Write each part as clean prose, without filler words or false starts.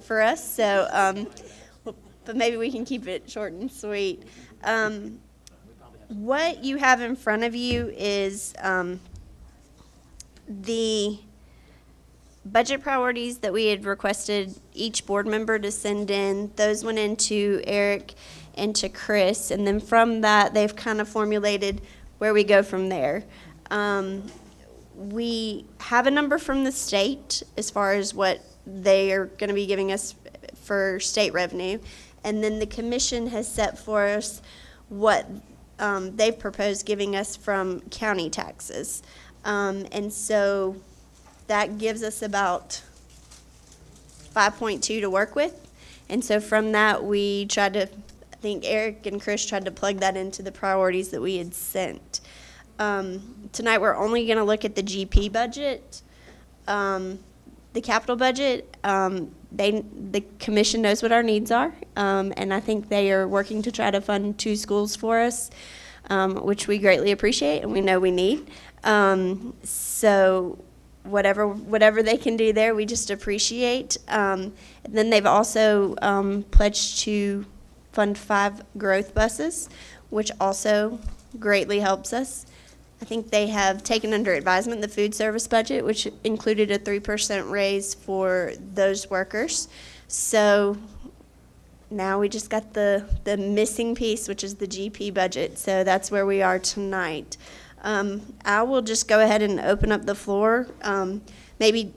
for us, so but maybe we can keep it short and sweet. What you have in front of you is the budget priorities that we had requested each board member to send in. Those went into Eric and to Chris, and then from that, they've kind of formulated where we go from there. We have a number from the state as far as what they are going to be giving us for state revenue, and then the commission has set for us what they've proposed giving us from county taxes. And so that gives us about 5.2 to work with. And so from that, we tried to, I think Eric and Chris tried to plug that into the priorities that we had sent. Tonight, we're only going to look at the GP budget, the capital budget. The commission knows what our needs are, and I think they are working to try to fund 2 schools for us, which we greatly appreciate and we know we need. So whatever they can do there, we just appreciate. And then they've also pledged to fund 5 growth buses, which also greatly helps us. I think they have taken under advisement the food service budget, which included a 3% raise for those workers. So now we just got the missing piece, which is the GP budget. So that's where we are tonight. I will just go ahead and open up the floor. Maybe,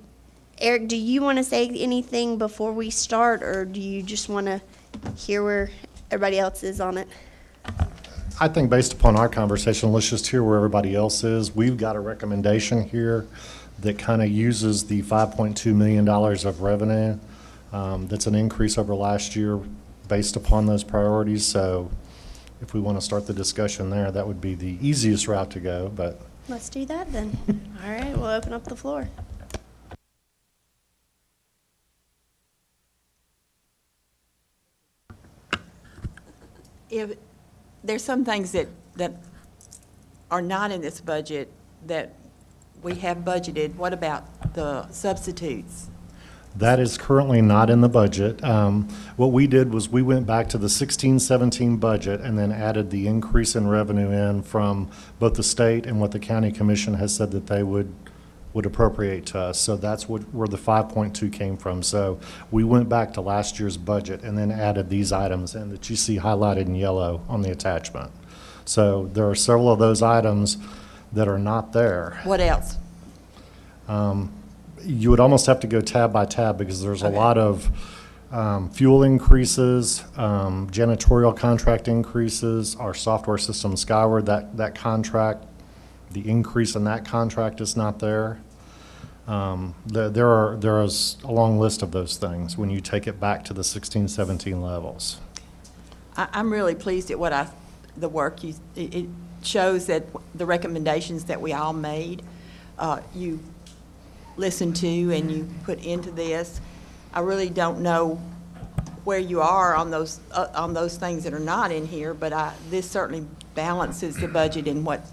Eric, do you want to say anything before we start, or do you just want to hear where everybody else is on it? I think based upon our conversation, let's just hear where everybody else is. We've got a recommendation here that kind of uses the $5.2 million of revenue. That's an increase over last year based upon those priorities. So if we want to start the discussion there, that would be the easiest route to go. But let's do that then. All right, we'll open up the floor. If there's some things that are not in this budget that we have budgeted, what about the substitutes? that is currently not in the budget. What we did was we went back to the 16-17 budget and then added the increase in revenue in from both the state and what the county commission has said that they would appropriate to us. So that's where the 5.2 came from. So we went back to last year's budget and then added these items in that you see highlighted in yellow on the attachment. So there are several of those items that are not there. What else? You would almost have to go tab by tab because there's a lot of fuel increases, janitorial contract increases, our software system Skyward, that contract, the increase in that contract is not there. There is a long list of those things when you take it back to the 16-17 levels. I'm really pleased at the work it shows that the recommendations that we all made, you listened to and you put into this. I really don't know where you are on those things that are not in here, but this certainly balances the budget in what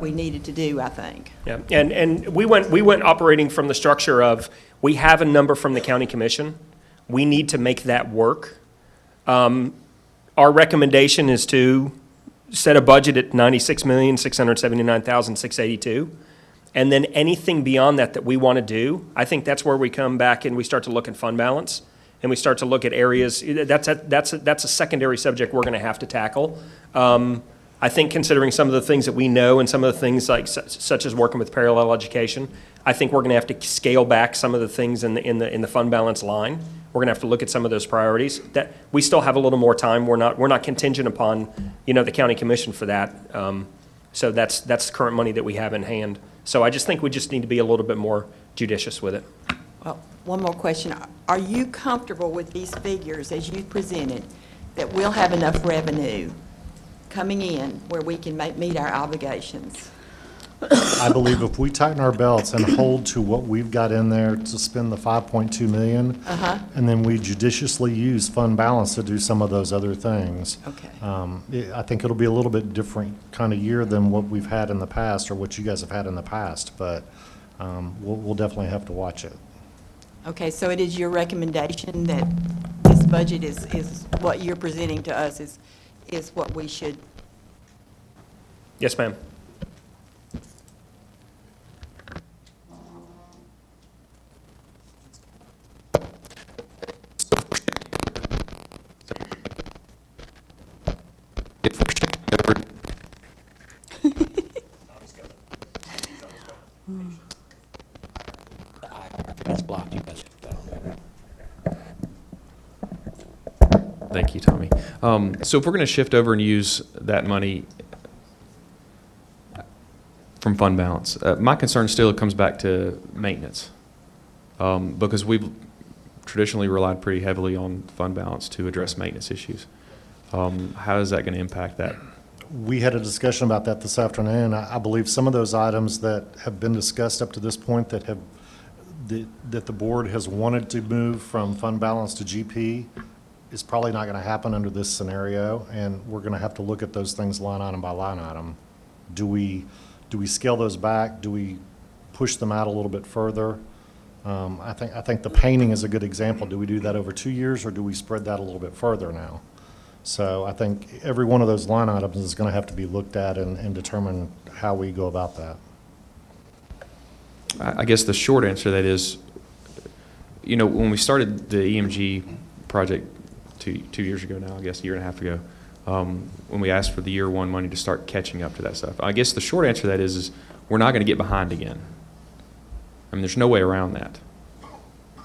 we needed to do, I think. Yeah, and we went operating from the structure of we have a number from the county commission. We need to make that work. Our recommendation is to set a budget at $96,679,682. And then anything beyond that we want to do, I think that's where we come back and we start to look at fund balance and we start to look at areas. That's a secondary subject we're going to have to tackle. I think considering some of the things that we know and some of the things like such as working with parallel education, I think we're going to have to scale back some of the things in the fund balance line. We're going to have to look at some of those priorities. That we still have a little more time. We're not contingent upon the county commission for that. So that's the current money that we have in hand. So I just think we just need to be a little bit more judicious with it. Well, one more question. Are you comfortable with these figures as you presented that we'll have enough revenue coming in where we can meet our obligations? I believe if we tighten our belts and hold to what we've got in there to spend the $5.2 million, and then we judiciously use fund balance to do some of those other things. Okay. I think it'll be a little bit different kind of year than what we've had in the past or what you guys have had in the past, but we'll definitely have to watch it. Okay, so it is your recommendation that this budget is what you're presenting to us is what we should, Yes, ma'am. That's blocked, you guys. Thank you, Tommy. So if we're going to shift over and use that money from fund balance, my concern still comes back to maintenance, because we've traditionally relied pretty heavily on fund balance to address maintenance issues. How is that going to impact that? We had a discussion about that this afternoon. I believe some of those items that have been discussed up to this point that the board has wanted to move from fund balance to GP is probably not going to happen under this scenario, and we're going to have to look at those things line item by line item. Do we scale those back? Do we push them out a little bit further? I think the painting is a good example. Do we do that over 2 years, or do we spread that a little bit further now? So I think every one of those line items is going to have to be looked at and determine how we go about that. I guess the short answer to that is, when we started the EMG project two years ago now, I guess a year and a half ago, when we asked for the year one money to start catching up to that stuff, I guess the short answer to that is we're not going to get behind again. I mean, there's no way around that.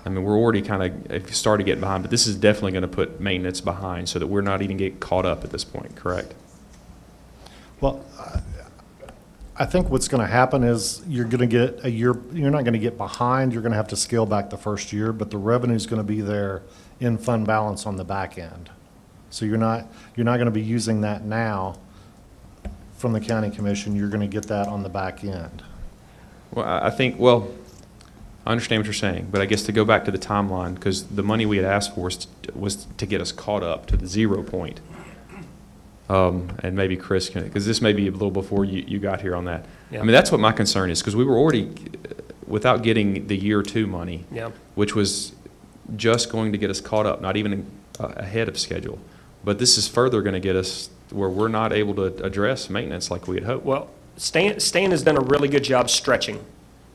I mean, we're already kind of started getting behind, but this is definitely going to put maintenance behind so that we're not even getting caught up at this point, correct? Well, I think what's going to happen is you're going to get a year, you're not going to get behind, you're going to have to scale back the first year, but the revenue's going to be there in fund balance on the back end. So you're not going to be using that now from the county commission, you're going to get that on the back end. Well, I understand what you're saying, but I guess to go back to the timeline, because the money we had asked for was to get us caught up to the 0 point. And maybe Chris can, because this may be a little before you got here on that. Yeah. I mean, that's what my concern is, because we were already, without getting the year two money, Yeah. which was just going to get us caught up, not even ahead of schedule. But this is further going to get us where we're not able to address maintenance like we had hoped. Well, Stan has done a really good job stretching.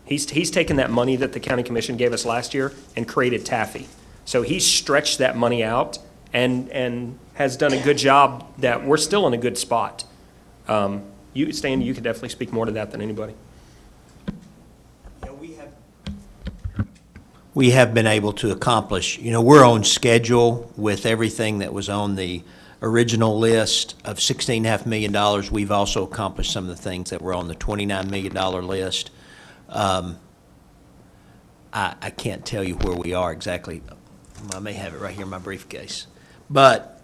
He's taken that money that the county commission gave us last year and created Taffy. So he's stretched that money out and has done a good job that we're still in a good spot. Stan, you could definitely speak more to that than anybody. Yeah, we have been able to accomplish, we're on schedule with everything that was on the original list of $16.5 million. We've also accomplished some of the things that were on the $29 million list. I can't tell you where we are exactly. I may have it right here in my briefcase. But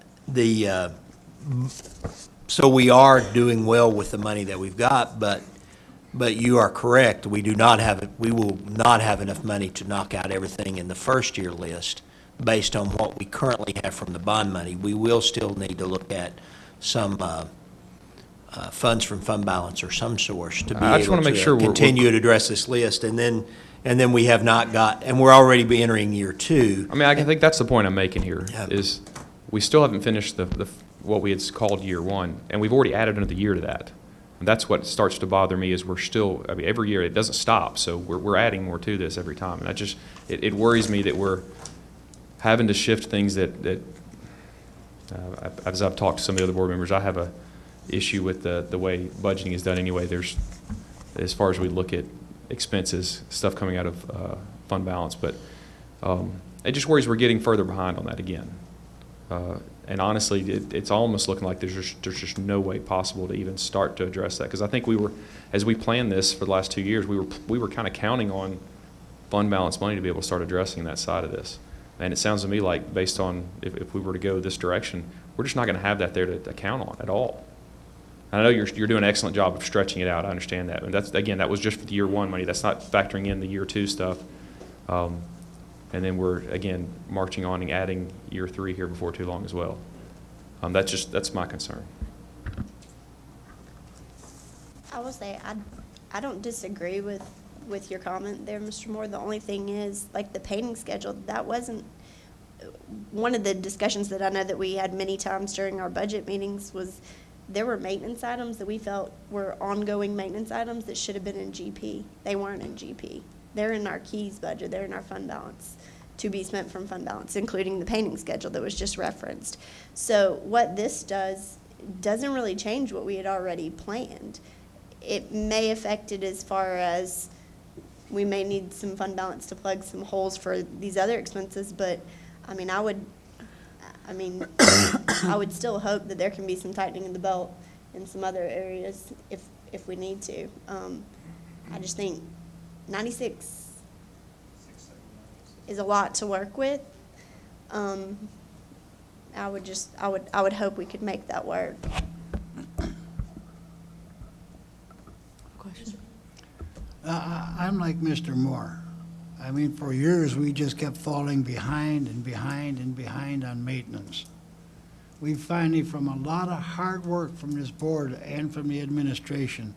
so we are doing well with the money that we've got, but you are correct. We will not have enough money to knock out everything in the first year list based on what we currently have from the bond money. We will still need to look at some funds from fund balance or some source to be I just able want to make sure we're continue to address this list. And then we have not got, and we're already be entering year two. I mean, I think that's the point I'm making here, Yeah. is we still haven't finished what we had called year one, and we've already added another year to that. And that's what starts to bother me, is we're still, I mean, every year it doesn't stop, so we're adding more to this every time. And it worries me that we're having to shift things that as I've talked to some of the other board members, I have a issue with the way budgeting is done anyway. There's, as far as we look at expenses, stuff coming out of fund balance, but it just worries we're getting further behind on that again. And honestly, it's almost looking like there's just no way possible to even start to address that. Because I think as we planned this for the last 2 years, we were kind of counting on fund balance money to be able to start addressing that side of this. And it sounds to me like, based on if we were to go this direction, we're just not going to have that there to count on at all. And I know you're doing an excellent job of stretching it out. I understand that. And that was just for the year one money. That's not factoring in the year two stuff. And then we're, again, marching on and adding year three here before too long as well. That's my concern. I will say, I don't disagree with with your comment there, Mr. Moore. The only thing is, like the painting schedule, that wasn't, one of the discussions that I know that we had many times during our budget meetings was there were maintenance items that we felt were ongoing maintenance items that should have been in GP. They weren't in GP. They're in our keys budget, they're in our fund balance, to be spent from fund balance, including the painting schedule that was just referenced. So what this does doesn't really change what we had already planned. It may affect it as far as we may need some fund balance to plug some holes for these other expenses, but I mean, I would still hope that there can be some tightening in the belt in some other areas if we need to. I just think 96 is a lot to work with. I would hope we could make that work. Question? I'm like Mr. Moore. I mean, for years, we just kept falling behind and behind and behind on maintenance. We finally, from a lot of hard work from this board and from the administration,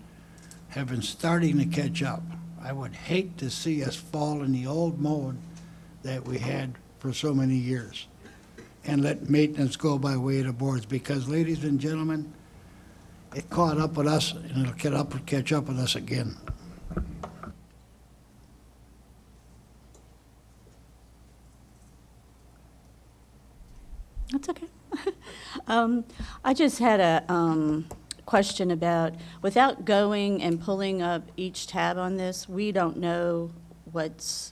have been starting to catch up. I would hate to see us fall in the old mode that we had for so many years and let maintenance go by way of the boards, because, ladies and gentlemen, it caught up with us, and it'll catch up with us again. That's okay. I just had a question about, without going and pulling up each tab on this, we don't know what's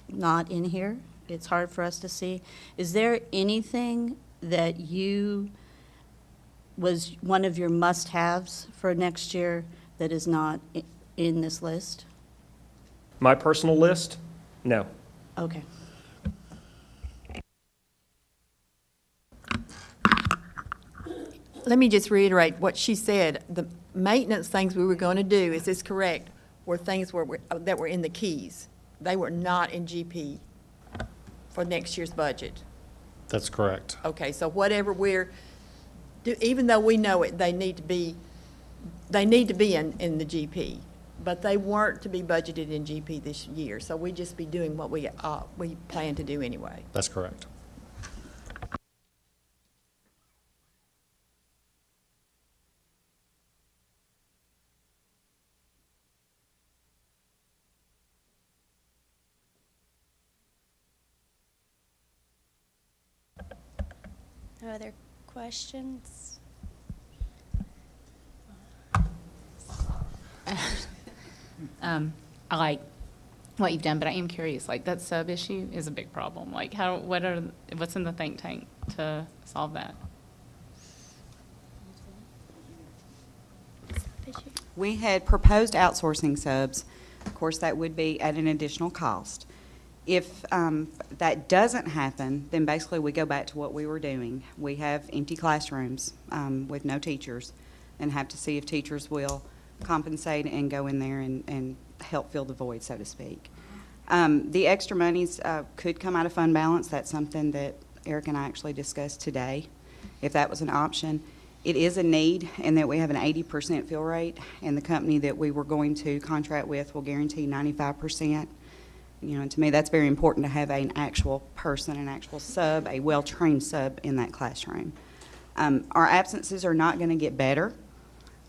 not in here. It's hard for us to see. Is there anything that was one of your must-haves for next year that is not in this list? My personal list? No. Okay. Let me just reiterate what she said. The maintenance things we were going to do, is this correct, were things that were in the keys. They were not in GP for next year's budget. That's correct. Okay, so whatever even though we know it, they need to be in the GP, but they weren't to be budgeted in GP this year. So we just be doing what we plan to do anyway. That's correct. No other questions? I like what you've done, but I am curious, like, that sub issue is a big problem. Like, what's in the think tank to solve that? We had proposed outsourcing subs. Of course, that would be at an additional cost. If that doesn't happen, then basically we go back to what we were doing. We have empty classrooms with no teachers, and have to see if teachers will compensate and go in there and help fill the void, so to speak. The extra monies could come out of fund balance. That's something that Eric and I actually discussed today, if that was an option. It is a need, in that we have an 80% fill rate, and the company that we were going to contract with will guarantee 95%. You know, and to me, that's very important to have an actual person, an actual sub, a well-trained sub in that classroom. Our absences are not going to get better.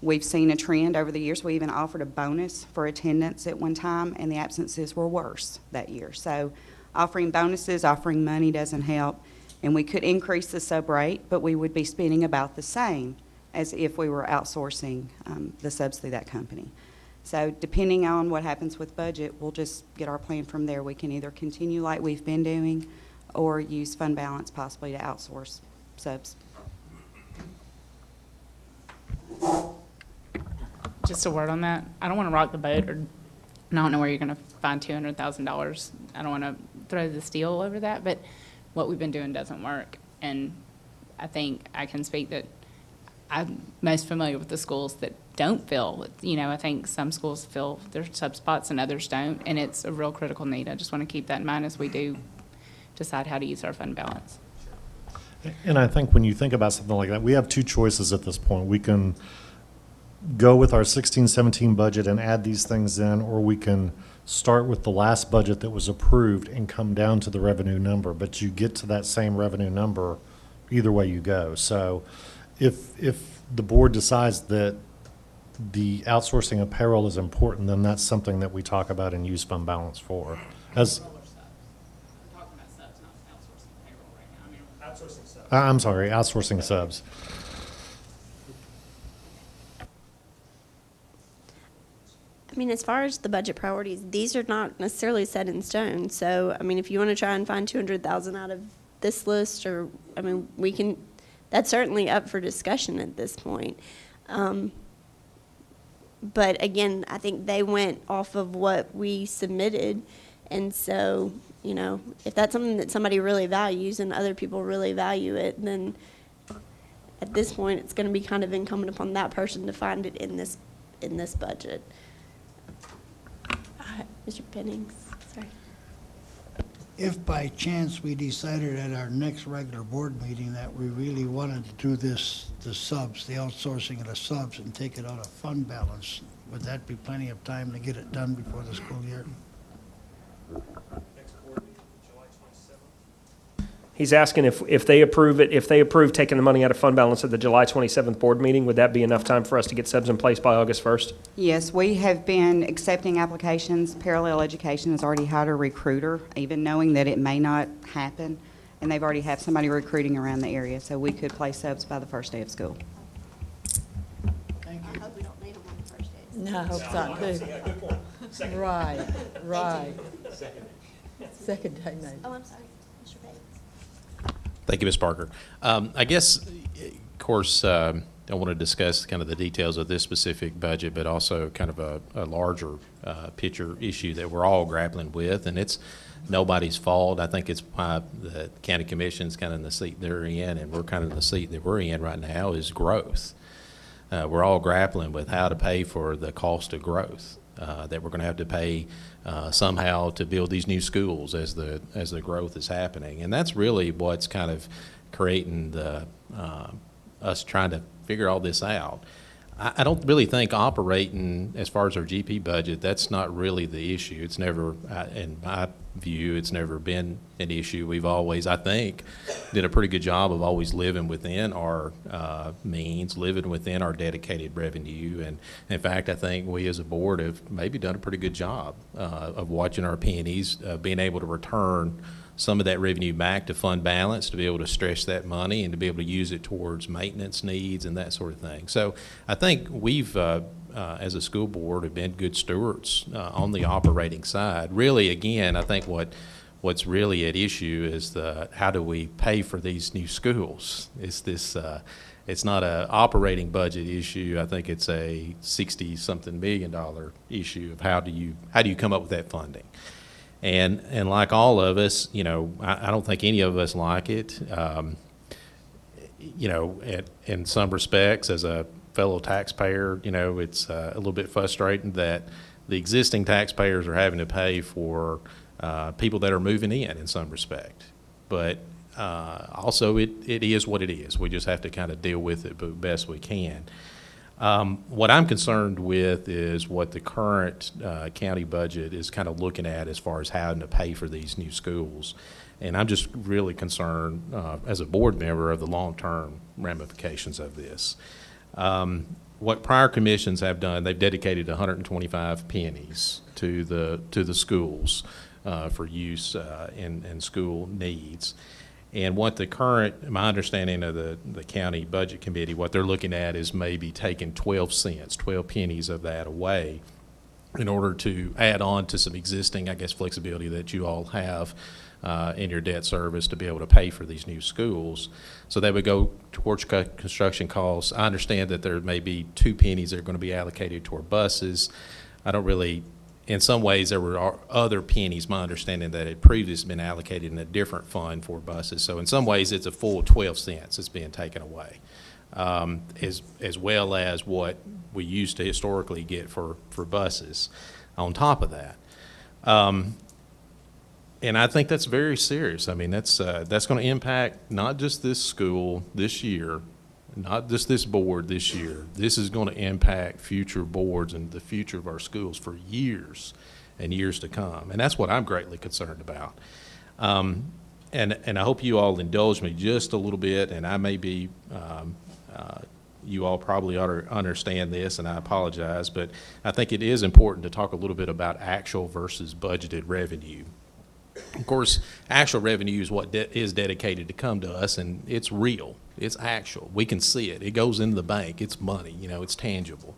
We've seen a trend over the years. We even offered a bonus for attendance at one time, and the absences were worse that year. So offering bonuses, offering money doesn't help. And we could increase the sub rate, but we would be spending about the same as if we were outsourcing the subs through that company. So depending on what happens with budget, we'll just get our plan from there. We can either continue like we've been doing or use fund balance possibly to outsource subs. Just a word on that. I don't want to rock the boat, or I don't know where you're going to find $200,000. I don't want to throw the steel over that, but what we've been doing doesn't work. And I think I can speak that I'm most familiar with the schools that don't fill. You know, I think some schools fill their sub spots and others don't, and it's a real critical need. I just want to keep that in mind as we do decide how to use our fund balance. And I think when you think about something like that, we have two choices at this point. We can go with our 16-17 budget and add these things in, or we can start with the last budget that was approved and come down to the revenue number, but you get to that same revenue number either way you go. So if the board decides that the outsourcing of payroll is important, then that's something that we talk about and use fund balance for. I'm sorry, outsourcing subs. I mean, as far as the budget priorities, these are not necessarily set in stone. So, I mean, if you want to try and find 200,000 out of this list, or, I mean, we can, that's certainly up for discussion at this point. But again, I think they went off of what we submitted. And so, you know, if that's something that somebody really values and other people really value it, then at this point, it's going to be kind of incumbent upon that person to find it in this budget. Mr. Pennings, sorry. If by chance we decided at our next regular board meeting that we really wanted to do this, the subs, the outsourcing of the subs, and take it out of fund balance, would that be plenty of time to get it done before the school year? He's asking if they approve it, if they approve taking the money out of fund balance at the July 27th board meeting, would that be enough time for us to get subs in place by August 1st? Yes, we have been accepting applications. Parallel Education has already hired a recruiter, even knowing that it may not happen, and they've already have somebody recruiting around the area, so we could place subs by the first day of school. Thank I you. hope we don't need them on the first day. No, I hope not, too. Right, right. Second day, maybe. Oh, I'm sorry, Mr. Bates. Thank you, Ms. Parker. I guess, of course, I want to discuss kind of the details of this specific budget, but also kind of a larger picture issue that we're all grappling with, and it's nobody's fault. I think it's why the county commission's kind of in the seat they're in, and we're kind of in the seat that we're in right now, is growth. We're all grappling with how to pay for the cost of growth that we're going to have to pay somehow to build these new schools as the growth is happening, and that's really what's kind of creating the us trying to figure all this out. I don't really think operating, as far as our GP budget, that's not really the issue. It's never, in my view, it's never been an issue. We've always, I think, did a pretty good job of always living within our means, living within our dedicated revenue. And in fact, I think we as a board have maybe done a pretty good job of watching our pennies, being able to return some of that revenue back to fund balance, to be able to stretch that money and to be able to use it towards maintenance needs and that sort of thing. So I think we've, as a school board, have been good stewards on the operating side. Really, again, I think what's really at issue is how do we pay for these new schools? It's this. It's not an operating budget issue. I think it's a $60-something million issue of how do you come up with that funding. And like all of us, you know, I don't think any of us like it. You know, in some respects, as a fellow taxpayer, you know, it's a little bit frustrating that the existing taxpayers are having to pay for people that are moving in some respect. But also, it is what it is. We just have to kind of deal with it the best we can. What I'm concerned with is what the current county budget is kind of looking at as far as having to pay for these new schools. And I'm just really concerned as a board member of the long-term ramifications of this. What prior commissions have done, they've dedicated 125 pennies to the schools for use in school needs. And what the current, my understanding of the county budget committee, what they're looking at is maybe taking 12 cents, 12 pennies of that away in order to add on to some existing, I guess, flexibility that you all have in your debt service to be able to pay for these new schools. So that would go towards construction costs. I understand that there may be 2 pennies that are going to be allocated toward buses. I don't really, in some ways, there were other pennies, my understanding, that had previously been allocated in a different fund for buses. So in some ways, it's a full 12 cents that's being taken away, as well as what we used to historically get for buses on top of that. And I think that's very serious. I mean, that's going to impact not just this school this year, not just this board this year. This is going to impact future boards and the future of our schools for years and years to come. And that's what I'm greatly concerned about. And I hope you all indulge me just a little bit, and I may be, you all probably ought to understand this, and I apologize, but I think it is important to talk a little bit about actual versus budgeted revenue. Of course, actual revenue is what is dedicated to come to us, and it's real. It's actual. We can see it. It goes into the bank. It's money. You know, it's tangible.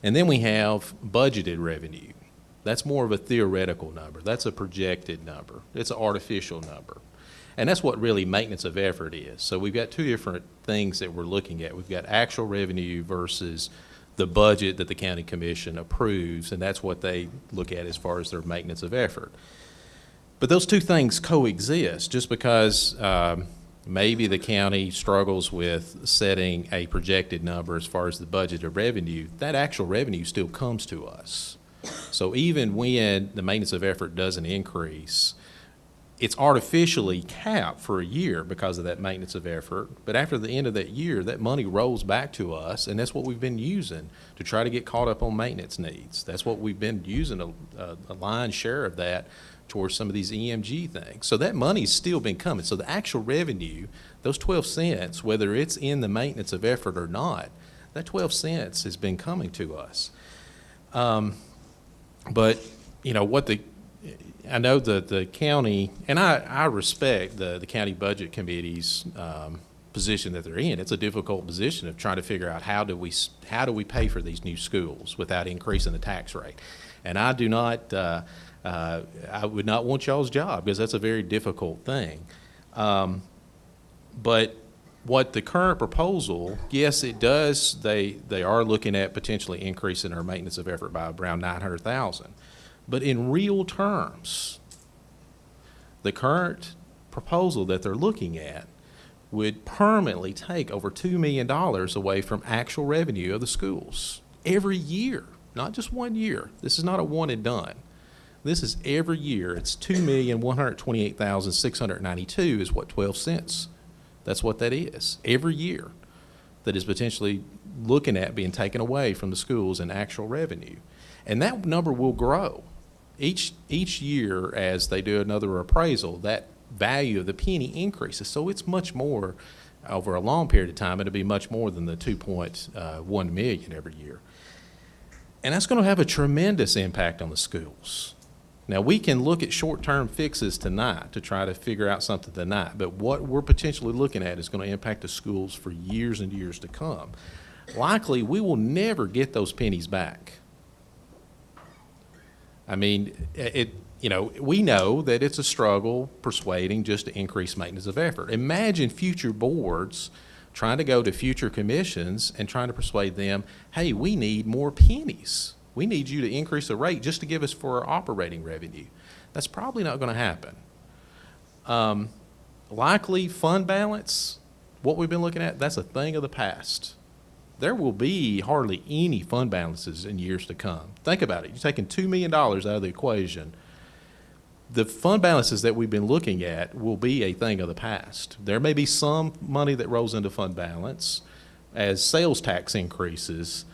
And then we have budgeted revenue. That's more of a theoretical number. That's a projected number. It's an artificial number. And that's what really maintenance of effort is. So we've got two different things that we're looking at. We've got actual revenue versus the budget that the county commission approves, and that's what they look at as far as their maintenance of effort. But those two things coexist. Just because maybe the county struggles with setting a projected number as far as the budget of revenue, that actual revenue still comes to us. So even when the maintenance of effort doesn't increase, it's artificially capped for a year because of that maintenance of effort. But after the end of that year, that money rolls back to us, and that's what we've been using to try to get caught up on maintenance needs. That's what we've been using, a lion's share of that towards some of these EMG things. So that money's still been coming. So the actual revenue, those 12 cents, whether it's in the maintenance of effort or not, that 12 cents has been coming to us. But, you know, I know that the county, and I respect the county budget committee's position that they're in. It's a difficult position of trying to figure out how do we pay for these new schools without increasing the tax rate. And I do not, I would not want y'all's job, because that's a very difficult thing. But what the current proposal, yes, it does, they are looking at potentially increasing our maintenance of effort by around $900,000. But in real terms, the current proposal that they're looking at would permanently take over $2 million away from actual revenue of the schools every year, not just 1 year. This is not a one and done. This is every year. It's $2,128,692 is what 12 cents. That's what that is every year. That is potentially looking at being taken away from the schools in actual revenue, and that number will grow. Each year as they do another appraisal, that value of the penny increases. So it's much more over a long period of time. It'll be much more than the 2.1 million every year. And that's going to have a tremendous impact on the schools. Now, we can look at short-term fixes tonight to try to figure out something tonight, but what we're potentially looking at is going to impact the schools for years and years to come. Likely, we will never get those pennies back. I mean, we know that it's a struggle persuading just to increase maintenance of effort. Imagine future boards trying to go to future commissions and trying to persuade them, hey, we need more pennies. We need you to increase the rate just to give us for our operating revenue. That's probably not going to happen. Likely fund balance, what we've been looking at, that's a thing of the past. There will be hardly any fund balances in years to come. Think about it. You're taking $2 million out of the equation. The fund balances that we've been looking at will be a thing of the past. There may be some money that rolls into fund balance as sales tax increases,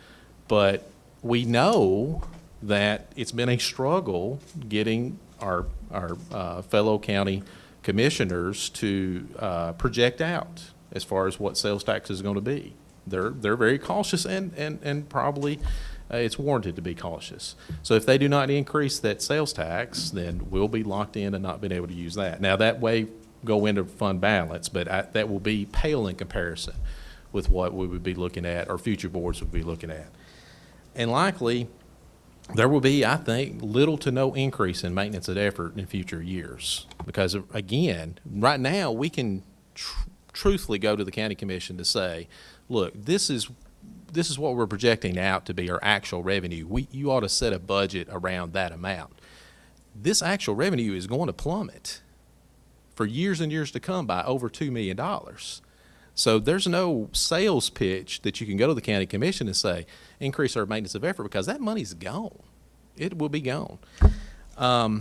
but we know that it's been a struggle getting our fellow county commissioners to project out as far as what sales tax is going to be. They're very cautious, and probably it's warranted to be cautious. So if they do not increase that sales tax, then we'll be locked in and not being able to use that. Now, that way go into fund balance, but that will be pale in comparison with what we would be looking at, or future boards would be looking at. And likely, there will be, I think, little to no increase in maintenance of effort in future years. Because, again, right now, we can truthfully go to the county commission to say, look, this is what we're projecting out to be our actual revenue. You ought to set a budget around that amount. This actual revenue is going to plummet for years and years to come by over $2 million. So there's no sales pitch that you can go to the county commission and say, increase our maintenance of effort, because that money's gone. It will be gone. Now,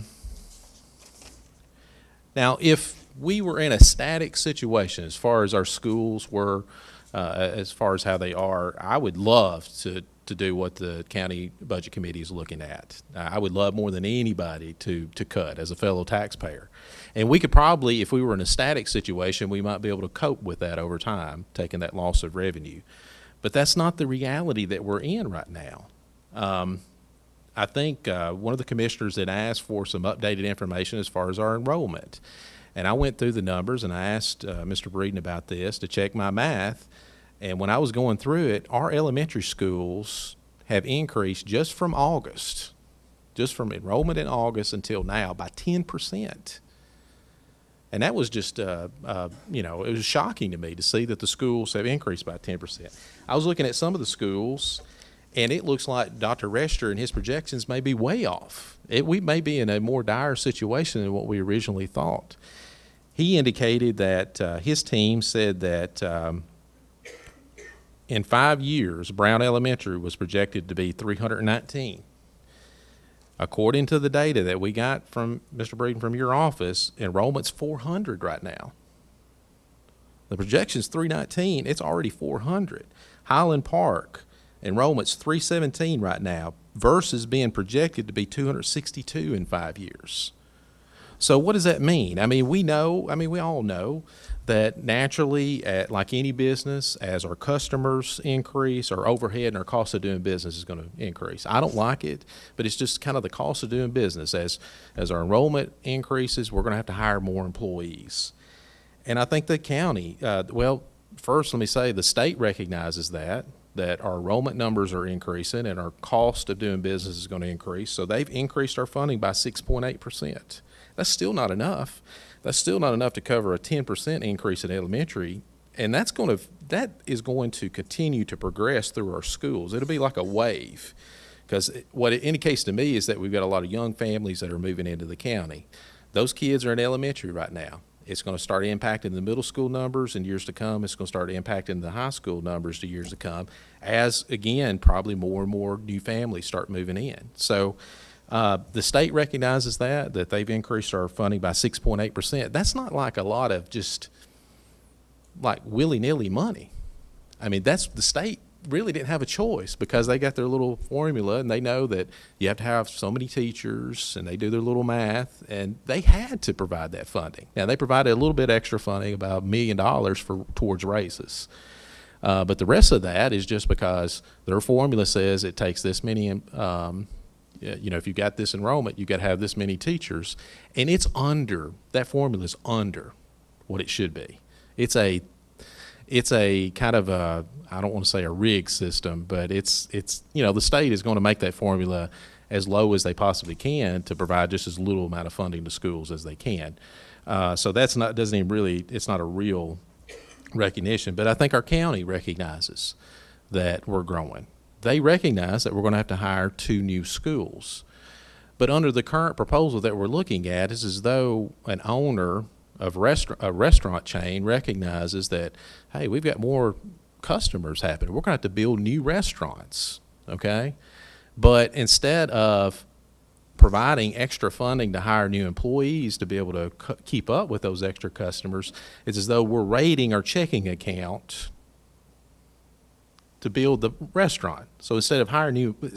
if we were in a static situation as far as our schools were as far as how they are. I would love to do what the county budget committee is looking at. I would love more than anybody to cut as a fellow taxpayer. And we could probably, if we were in a static situation, we might be able to cope with that over time, taking that loss of revenue. But that's not the reality that we're in right now. I think one of the commissioners had asked for some updated information as far as our enrollment. And I went through the numbers and I asked Mr. Breeden about this to check my math. And when I was going through it, our elementary schools have increased just from August, just from enrollment in August until now, by 10%. And that was just, it was shocking to me to see that the schools have increased by 10%. I was looking at some of the schools, and it looks like Dr. Rester and his projections may be way off. We may be in a more dire situation than what we originally thought. He indicated that his team said that in 5 years, Brown Elementary was projected to be 319. According to the data that we got from Mr. Breeden from your office, enrollment's 400 right now. The projection's 319, it's already 400. Highland Park, enrollment's 317 right now versus being projected to be 262 in 5 years. So what does that mean? We all know that naturally, like any business, as our customers increase, our overhead and our cost of doing business is going to increase. I don't like it, but it's just kind of the cost of doing business. As our enrollment increases, we're going to have to hire more employees. And I think the county, first let me say the state recognizes that our enrollment numbers are increasing and our cost of doing business is going to increase. So they've increased our funding by 6.8%. That's still not enough. That's still not enough to cover a 10% increase in elementary, and that is going to continue to progress through our schools. It'll be like a wave, because what it indicates to me is that we've got a lot of young families that are moving into the county. Those kids are in elementary right now. It's going to start impacting the middle school numbers in years to come. It's going to start impacting the high school numbers to years to come, as, again, probably more and more new families start moving in. So the state recognizes that they've increased our funding by 6.8%. That's not like a lot of just like willy-nilly money. That's the state really didn't have a choice, because they got their little formula and they know that you have to have so many teachers, and they do their little math, and they had to provide that funding. Now, they provided a little bit extra funding, about $1 million towards raises. But the rest of that is just because their formula says it takes this many if you got this enrollment, you got to have this many teachers, and that formula is under what it should be. It's a kind of a, I don't want to say a rigged system, but it's the state is going to make that formula as low as they possibly can to provide just as little amount of funding to schools as they can. So it's not a real recognition, but I think our county recognizes that we're growing. They recognize that we're going to have to hire 2 new schools. But under the current proposal that we're looking at, it's as though an owner of a restaurant chain recognizes that, hey, we've got more customers happening. We're going to have to build new restaurants, okay? But instead of providing extra funding to hire new employees to be able to keep up with those extra customers, it's as though we're raiding our checking account to build the restaurant. So instead of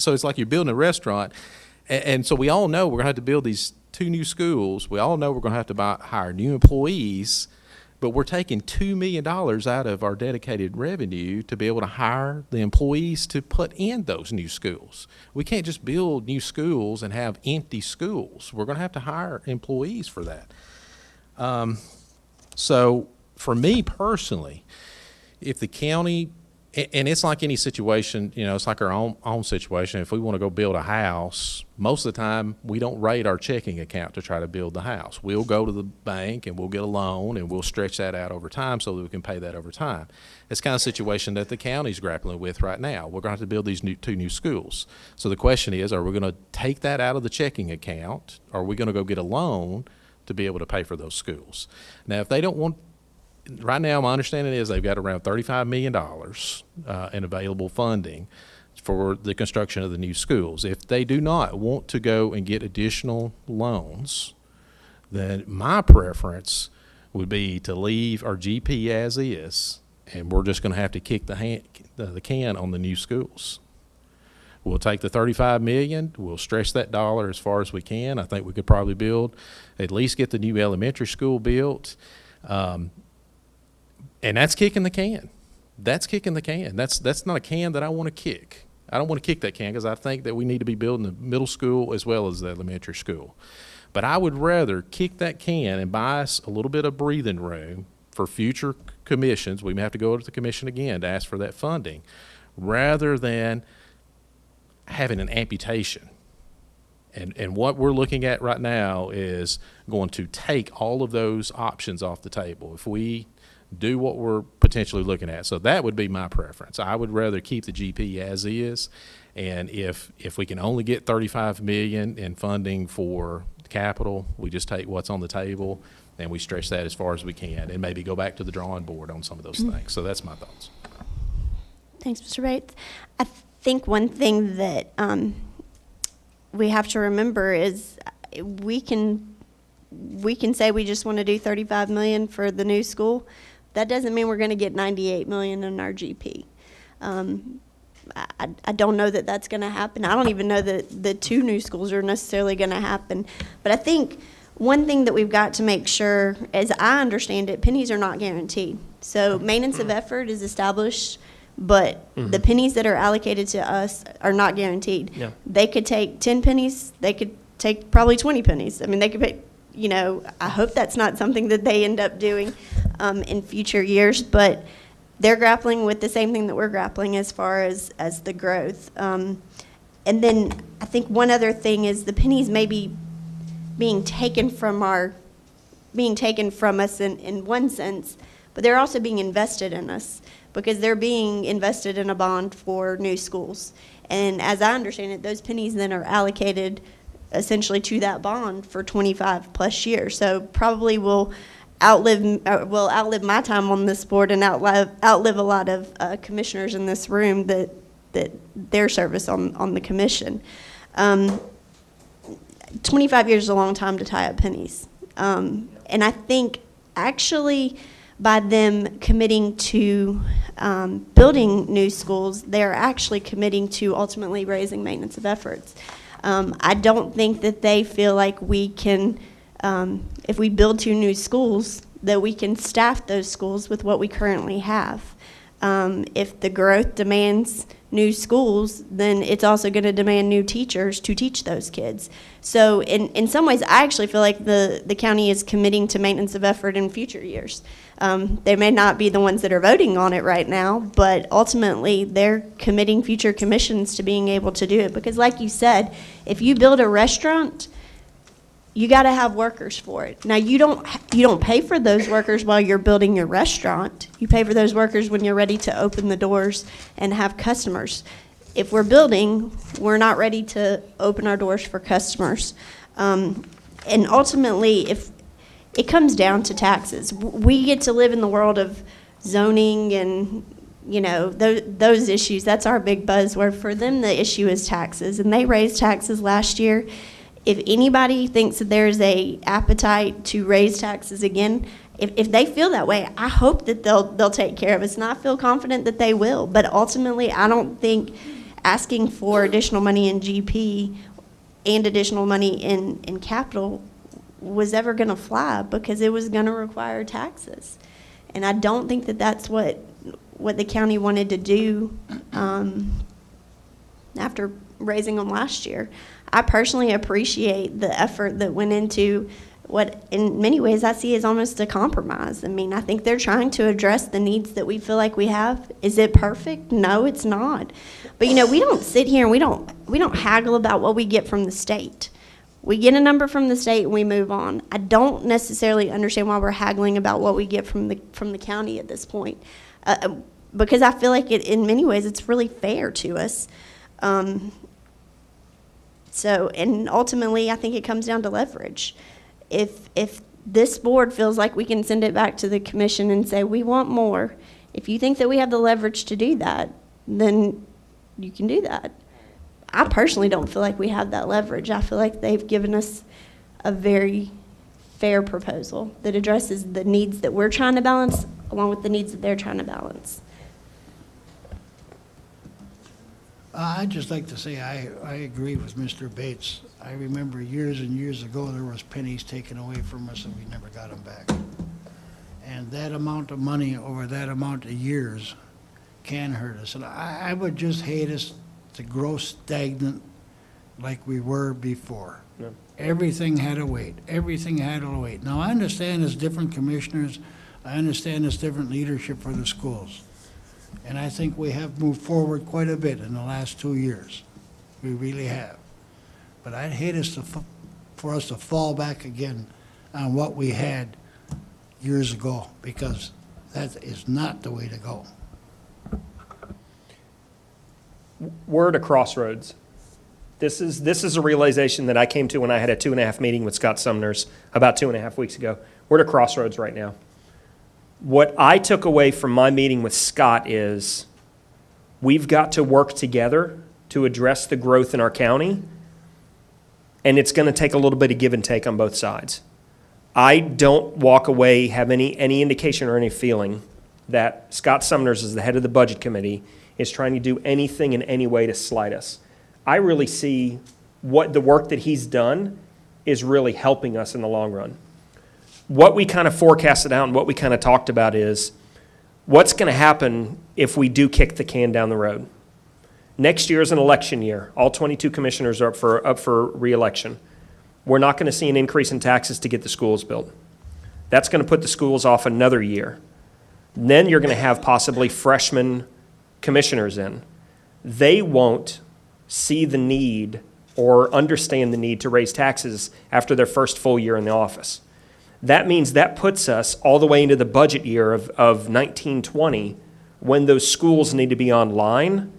so it's like you're building a restaurant, and so we all know we're going to have to build these 2 new schools. We all know we're going to have to hire new employees, but we're taking $2 million out of our dedicated revenue to be able to hire the employees to put in those new schools. We can't just build new schools and have empty schools. We're going to have to hire employees for that. So for me personally, if the county, and it's like any situation, it's like our own situation. If we want to go build a house, most of the time we don't raid our checking account to try to build the house. We'll go to the bank and we'll get a loan and we'll stretch that out over time so that we can pay that over time. It's kind of situation that the county's grappling with right now. We're going to have to build these 2 new schools. So the question is, are we going to take that out of the checking account, or are we going to go get a loan to be able to pay for those schools? Now, if they don't want, right now, my understanding is they've got around $35 million in available funding for the construction of the new schools. If they do not want to go and get additional loans, then my preference would be to leave our GP as is and we're just going to have to kick the can on the new schools. We'll take the 35 million, we'll stretch that dollar as far as we can. I think we could probably at least get the new elementary school built. And that's kicking the can. That's kicking the can. That's not a can that I want to kick. I don't want to kick that can because I think that we need to be building the middle school as well as the elementary school. But I would rather kick that can and buy us a little bit of breathing room for future commissions. We may have to go to the commission again to ask for that funding, rather than having an amputation. And what we're looking at right now is going to take all of those options off the table if we do what we're potentially looking at. So that would be my preference. I would rather keep the GP as is, and if we can only get 35 million in funding for capital, we just take what's on the table and we stretch that as far as we can, and maybe go back to the drawing board on some of those things. So that's my thoughts. Thanks, Mr. Bates. I think one thing that we have to remember is we can say we just want to do 35 million for the new school. That doesn't mean we're going to get 98 million in our GP. I don't know that that's going to happen. I don't even know that the 2 new schools are necessarily going to happen. But I think one thing that we've got to make sure, as I understand it, pennies are not guaranteed. So maintenance of effort is established, but the pennies that are allocated to us are not guaranteed. Yeah. They could take 10 pennies. They could take probably 20 pennies. I mean, they could pay, I hope that's not something that they end up doing in future years, but they're grappling with the same thing that we're grappling as far as the growth. And then I think one other thing is the pennies may be being taken from us in one sense, but they're also being invested in us, because they're being invested in a bond for new schools. And as I understand it, those pennies then are allocated essentially to that bond for 25 plus years. So probably will outlive my time on this board and outlive a lot of commissioners in this room that their service on the commission. 25 years is a long time to tie up pennies. And I think actually by them committing to building new schools, they're actually committing to ultimately raising maintenance of efforts. I don't think that they feel like we can, if we build 2 new schools, that we can staff those schools with what we currently have. If the growth demands new schools, then it's also going to demand new teachers to teach those kids. So in some ways, I actually feel like the county is committing to maintenance of effort in future years. They may not be the ones that are voting on it right now, but ultimately they're committing future commissions to being able to do it. Because like you said, if you build a restaurant, you got to have workers for it. Now you don't pay for those workers while you're building your restaurant. You pay for those workers when you're ready to open the doors and have customers. If we're building, we're not ready to open our doors for customers. And ultimately, if it comes down to taxes, we get to live in the world of zoning and those issues. That's our big buzzword. For them, the issue is taxes, and they raised taxes last year. If anybody thinks that there's a appetite to raise taxes again, if they feel that way, I hope that they'll take care of us, and I feel confident that they will. But ultimately, I don't think asking for additional money in GP and additional money in capital was ever going to fly, because it was going to require taxes. And I don't think that that's what the county wanted to do after raising them last year. I personally appreciate the effort that went into what in many ways I see as almost a compromise. I mean, I think they're trying to address the needs that we feel like we have. Is it perfect? No, it's not. But we don't sit here and we don't haggle about what we get from the state. We get a number from the state and we move on. I don't necessarily understand why we're haggling about what we get from the county at this point, because I feel like in many ways it's really fair to us. And ultimately, I think it comes down to leverage. If this board feels like we can send it back to the commission and say, we want more, if you think that we have the leverage to do that, then you can do that. I personally don't feel like we have that leverage. I feel like they've given us a very fair proposal that addresses the needs that we're trying to balance along with the needs that they're trying to balance. I'd just like to say I agree with Mr. Bates. I remember years and years ago, there was pennies taken away from us and we never got them back. And that amount of money over that amount of years can hurt us. And I would just hate us to grow stagnant like we were before. Yeah. Everything had to wait. Everything had to wait. Now, I understand there's different commissioners. I understand there's different leadership for the schools. And I think we have moved forward quite a bit in the last 2 years. We really have. But I'd hate us for us to fall back again on what we had years ago, because that is not the way to go. We're at a crossroads. This is a realization that I came to when I had a 2.5 meeting with Scott Sumner's about 2.5 weeks ago. We're at a crossroads right now. What I took away from my meeting with Scott is we've got to work together to address the growth in our county, and it's going to take a little bit of give and take on both sides. I don't walk away, have any indication or any feeling that Scott Sumner's, as the head of the budget committee, is trying to do anything in any way to slight us. I really see what the work that he's done is really helping us in the long run. What we kind of forecasted out and what we kind of talked about is what's going to happen if we do kick the can down the road. Next year is an election year. All 22 commissioners are up for re-election. We're not going to see an increase in taxes to get the schools built. That's going to put the schools off another year. Then you're going to have possibly freshman commissioners in. They won't see the need or understand the need to raise taxes after their first full year in the office. That means that puts us all the way into the budget year of 1920, when those schools need to be online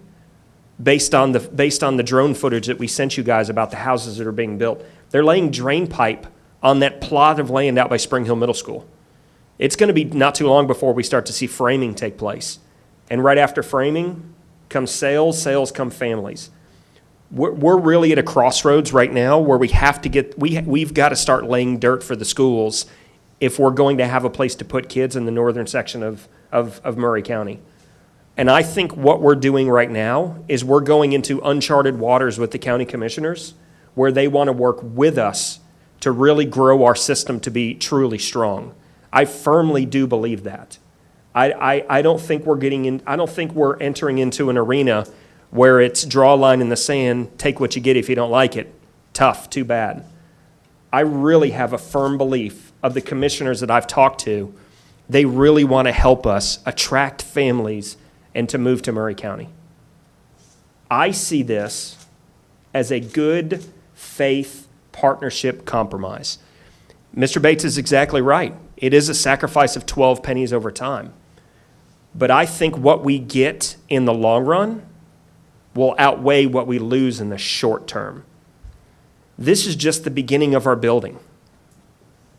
based on the drone footage that we sent you guys about the houses that are being built. They're laying drain pipe on that plot of land out by Spring Hill Middle School. It's going to be not too long before we start to see framing take place. And right after framing comes sales, sales come families. We're really at a crossroads right now where we have to we've got to start laying dirt for the schools if we're going to have a place to put kids in the northern section of Murray County. And I think what we're doing right now is we're going into uncharted waters with the county commissioners where they want to work with us to really grow our system to be truly strong. I firmly do believe that. I don't think we're entering into an arena where it's draw a line in the sand, take what you get if you don't like it. Tough, too bad. I really have a firm belief of the commissioners that I've talked to. They really want to help us attract families and to move to Murray County. I see this as a good faith partnership compromise. Mr. Bates is exactly right. It is a sacrifice of 12 pennies over time. But I think what we get in the long run will outweigh what we lose in the short term. This is just the beginning of our building.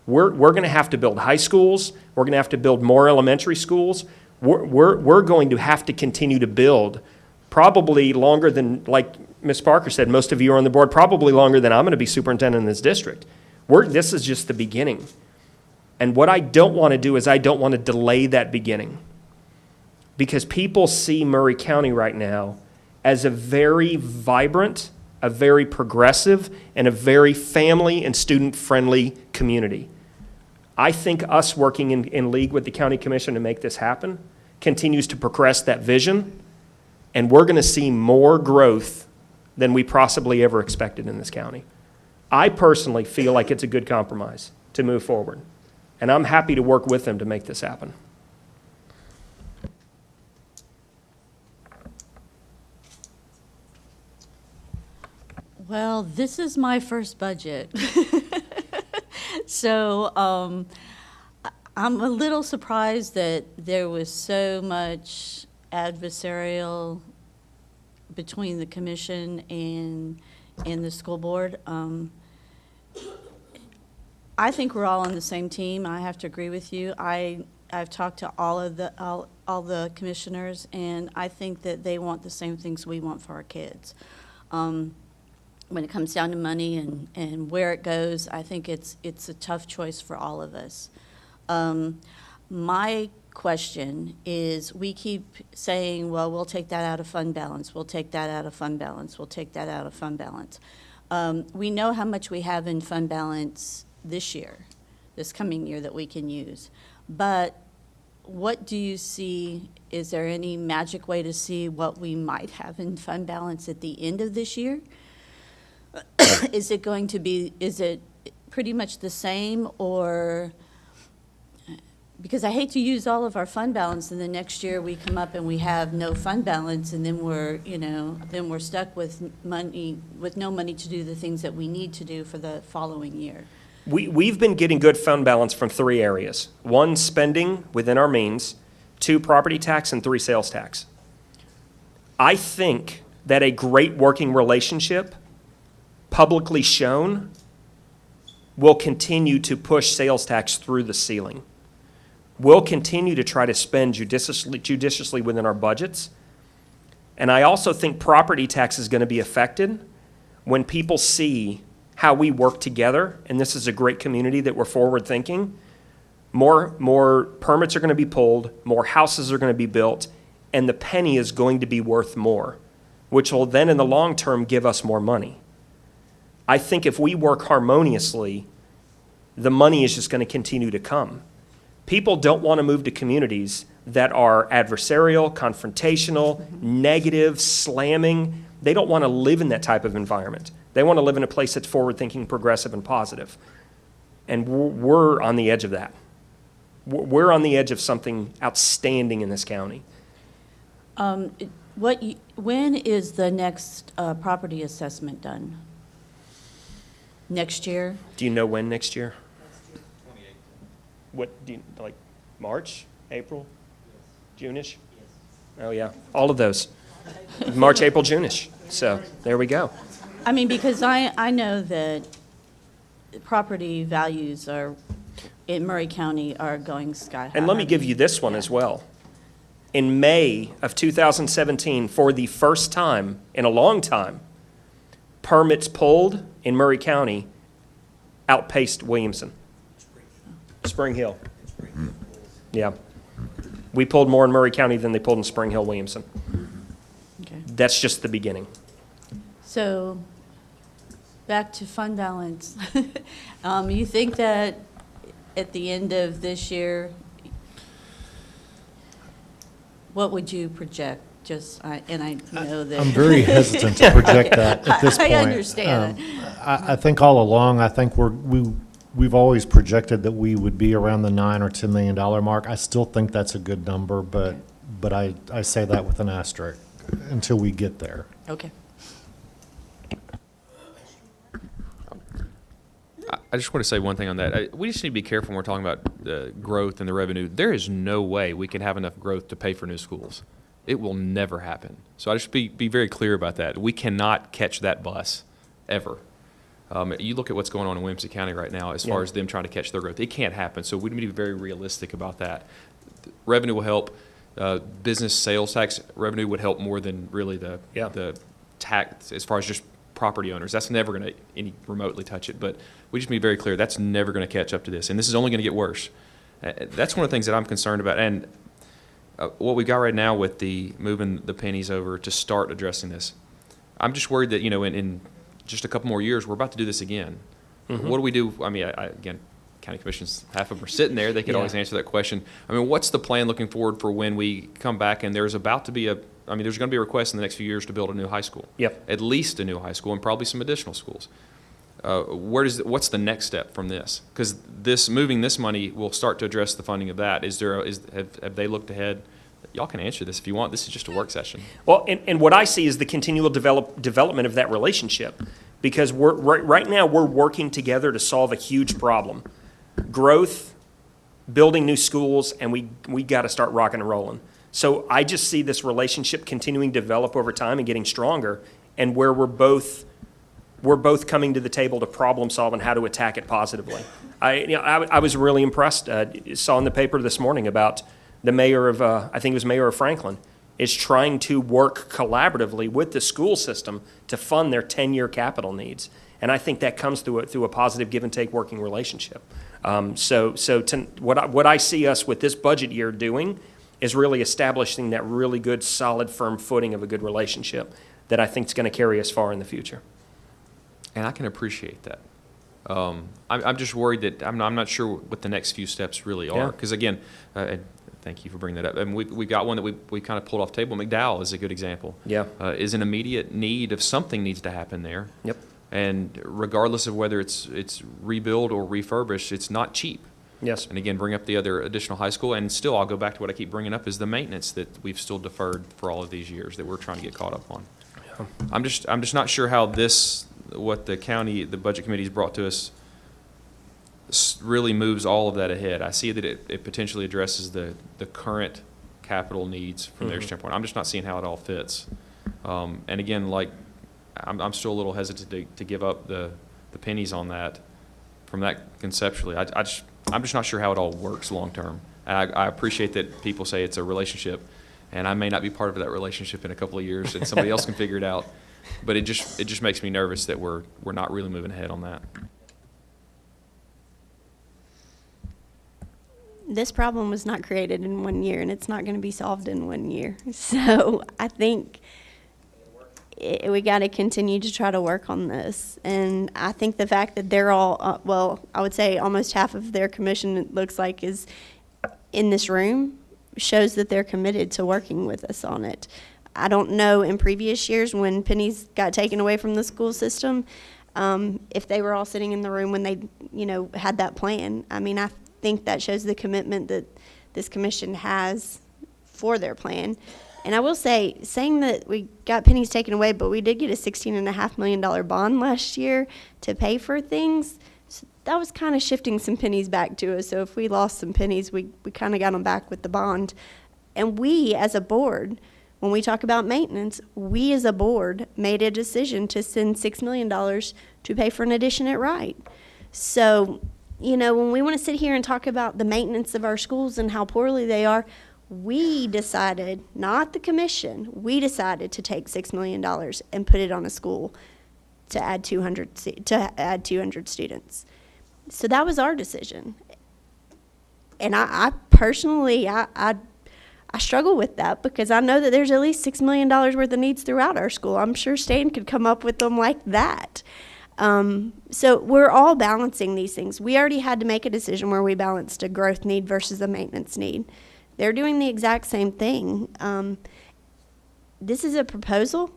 We're going to have to build high schools. We're going to have to build more elementary schools. We're going to have to continue to build probably longer than, like Ms. Parker said, most of you are on the board, probably longer than I'm going to be superintendent in this district. This is just the beginning. And what I don't want to do is I don't want to delay that beginning, because people see Murray County right now as a very vibrant, a very progressive, and a very family and student-friendly community. I think us working in league with the county commission to make this happen continues to progress that vision, and we're going to see more growth than we possibly ever expected in this county. I personally feel like it's a good compromise to move forward, and I'm happy to work with them to make this happen. Well, this is my first budget. So I'm a little surprised that there was so much adversarial between the commission and the school board. I think we're all on the same team. I have to agree with you. I've talked to all the commissioners, and I think that they want the same things we want for our kids. When it comes down to money and where it goes, I think it's a tough choice for all of us. my question is, we keep saying, well, we'll take that out of fund balance, we'll take that out of fund balance, we'll take that out of fund balance. We know how much we have in fund balance this year, this coming year, that we can use. But what do you see, is there any magic way to see what we might have in fund balance at the end of this year? Is it going to be, is it pretty much the same, or, because I hate to use all of our fund balance and the next year we come up and we have no fund balance, and then we're, then we're stuck with money, with no money to do the things that we need to do for the following year. We've been getting good fund balance from 3 areas. 1, spending within our means. 2, property tax, and 3, sales tax. I think that a great working relationship, publicly shown, will continue to push sales tax through the ceiling. We'll continue to try to spend judiciously within our budgets. And I also think property tax is going to be affected when people see how we work together, and this is a great community that we're forward thinking. More permits are going to be pulled, more houses are going to be built, and the penny is going to be worth more, which will then in the long term give us more money. I think if we work harmoniously, the money is just going to continue to come. People don't want to move to communities that are adversarial, confrontational, negative, slamming. They don't want to live in that type of environment. They want to live in a place that's forward-thinking, progressive, and positive. And we're on the edge of that. We're on the edge of something outstanding in this county. When is the next property assessment done? Next year? Do you know when next year? What, do you, like March, April, June-ish? Oh, yeah, all of those. March, April, June-ish. So there we go. I mean, because I know that property values are, in Murray County, are going sky high. And let me give you this one as well. In May of 2017, for the first time in a long time, permits pulled in Murray County outpaced Williamson. Spring Hill. Yeah. We pulled more in Murray County than they pulled in Spring Hill, Williamson. Okay. That's just the beginning. So, back to fund balance. You think that at the end of this year, what would you project? And I know that. I'm very hesitant to project that at this point. I understand. I think all along, I think we've always projected that we would be around the $9 or $10 million mark. I still think that's a good number, but I say that with an asterisk until we get there. Okay. I just want to say one thing on that. We just need to be careful when we're talking about the growth and the revenue. There is no way we can have enough growth to pay for new schools. It will never happen. So I just be very clear about that. We cannot catch that bus, ever. You look at what's going on in Williamson County right now as far as them trying to catch their growth. It can't happen. So we need to be very realistic about that. Revenue will help. Business sales tax revenue would help more than really the tax as far as just property owners. That's never going to any remotely touch it. But we just need to be very clear. That's never going to catch up to this. And this is only going to get worse. That's one of the things that I'm concerned about. And what we got right now with the moving the pennies over to start addressing this, I'm just worried that, in just a couple more years, we're about to do this again. Mm-hmm. What do we do? I mean, again, county commissions, half of them are sitting there. They could always answer that question. I mean, what's the plan looking forward for when we come back and there's about to be there's going to be a request in the next few years to build a new high school. Yep. At least a new high school and probably some additional schools. What's the next step from this? Because moving this money will start to address the funding of that. Have they looked ahead? Y'all can answer this if you want. This is just a work session. Well, and what I see is the continual development of that relationship, because right now we're working together to solve a huge problem. Growth, building new schools, and we got to start rocking and rolling. So I just see this relationship continuing to develop over time and getting stronger, and where we're both coming to the table to problem solve and how to attack it positively. I was really impressed. Saw in the paper this morning about the mayor of, I think it was Mayor of Franklin, is trying to work collaboratively with the school system to fund their 10-year capital needs. And I think that comes through a positive give and take working relationship. What I see us with this budget year doing is really establishing that really good, solid, firm footing of a good relationship that I think is going to carry us far in the future. And I can appreciate that. I'm just worried that I'm not sure what the next few steps really are. Yeah. Because again, and thank you for bringing that up. And we got one that we kind of pulled off the table. McDowell is a good example. Yeah. Is an immediate need of something needs to happen there. Yep. And regardless of whether it's rebuild or refurbished, it's not cheap. Yes. And again, bring up the other additional high school. And still, I'll go back to what I keep bringing up is the maintenance that we've still deferred for all of these years that we're trying to get caught up on. Yeah. I'm just not sure how what the budget committee's brought to us really moves all of that ahead. I see that it potentially addresses the current capital needs from their standpoint. I'm just not seeing how it all fits. And again, like, I'm still a little hesitant to give up the pennies on that from that conceptually. I'm just not sure how it all works long term. And I appreciate that people say it's a relationship, and I may not be part of that relationship in a couple of years, and somebody else can figure it out. But it just makes me nervous that we're not really moving ahead on that. This problem was not created in 1 year, and it's not going to be solved in 1 year. So I think we got to continue to try to work on this. And I think the fact that they're all, well, I would say almost half of their commission, it looks like, is in this room, shows that they're committed to working with us on it. I don't know in previous years when pennies got taken away from the school system, if they were all sitting in the room when they, had that plan. I mean, I think that shows the commitment that this commission has for their plan. And I will say, saying that we got pennies taken away, but we did get a $16.5 million bond last year to pay for things, so that was kind of shifting some pennies back to us. So if we lost some pennies, we kind of got them back with the bond. And we, as a board, when we talk about maintenance, we as a board made a decision to send $6 million to pay for an addition at Wright. So, when we want to sit here and talk about the maintenance of our schools and how poorly they are, we decided, not the commission, we decided to take $6 million and put it on a school to add 200 students. So that was our decision. And I personally, I struggle with that because I know that there's at least $6 million worth of needs throughout our school. I'm sure Stan could come up with them like that. So we're all balancing these things. We already had to make a decision where we balanced a growth need versus a maintenance need. They're doing the exact same thing. This is a proposal.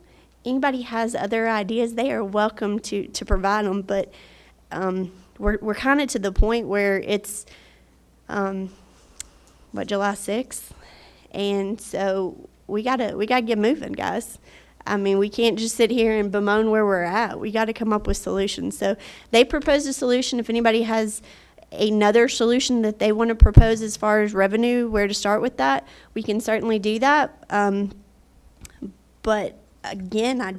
Anybody has other ideas, they are welcome to provide them, but we're kind of to the point where it's, July 6th? And so we gotta get moving, guys. I mean, we can't just sit here and bemoan where we're at. We got to come up with solutions. So they proposed a solution. If anybody has another solution that they want to propose as far as revenue, where to start with that, we can certainly do that. But again, I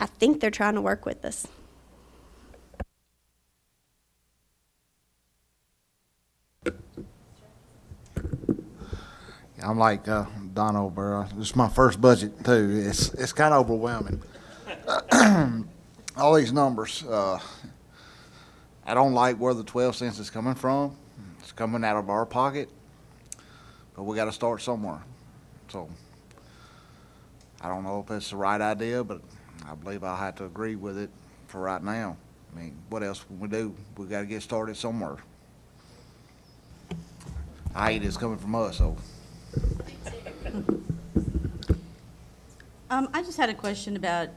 think they're trying to work with us. I'm like Don O'Burr. This is my first budget too. It's kind of overwhelming. All these numbers. I don't like where the 12 cents is coming from. It's coming out of our pocket, but we got to start somewhere. So I don't know if it's the right idea, but I believe I'll have to agree with it for right now. I mean, what else can we do? We got to get started somewhere. I hate it's coming from us, so. I just had a question about,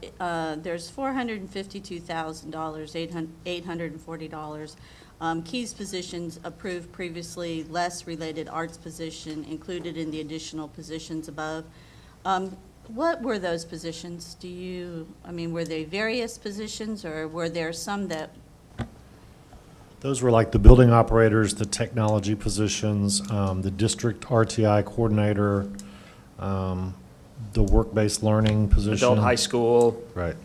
there's $452,000, $840. Keys positions approved previously, less related arts position included in the additional positions above. What were those positions? Were they various positions, or were there some that? Those were like the building operators, the technology positions, the district RTI coordinator, the work-based learning position. Adult high school. Right.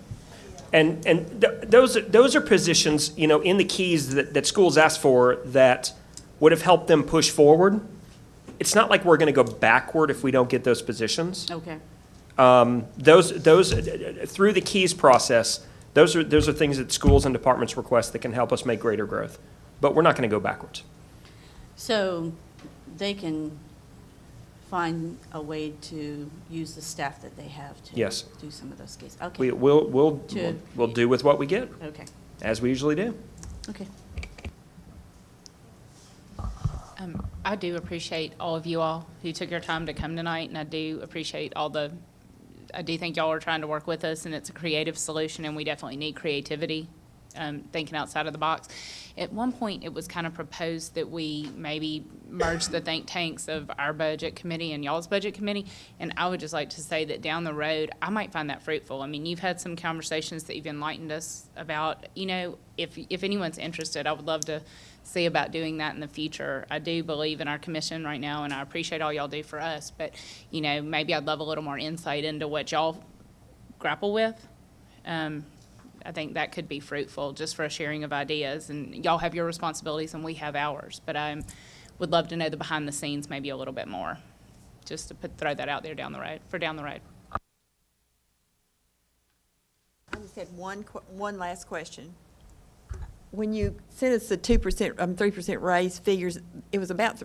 And those are positions, in the keys that schools ask for that would have helped them push forward. It's not like we're going to go backward if we don't get those positions. Okay. Those through the keys process, those are things that schools and departments request that can help us make greater growth. but we're not going to go backwards. So they can find a way to use the staff that they have to Yes. do some of those cases. Okay. We'll To- do with what we get, Okay. as we usually do. Okay. I do appreciate all of you all who took your time to come tonight, and I do appreciate I do think y'all are trying to work with us, and it's a creative solution, and we definitely need creativity, thinking outside of the box. At one point, it was kind of proposed that we maybe merge the think tanks of our budget committee and y'all's budget committee, and I would just like to say that down the road, I might find that fruitful. I mean, you've had some conversations that you've enlightened us about, if anyone's interested, I would love to see about doing that in the future. I do believe in our commission right now, and I appreciate all y'all do for us, but, maybe I'd love a little more insight into what y'all grapple with. I think that could be fruitful just for a sharing of ideas, and y'all have your responsibilities and we have ours, but I would love to know the behind the scenes maybe a little bit more, just to throw that out there down the road. I just had one last question. When you sent us the 2%, 3% raise figures, it was about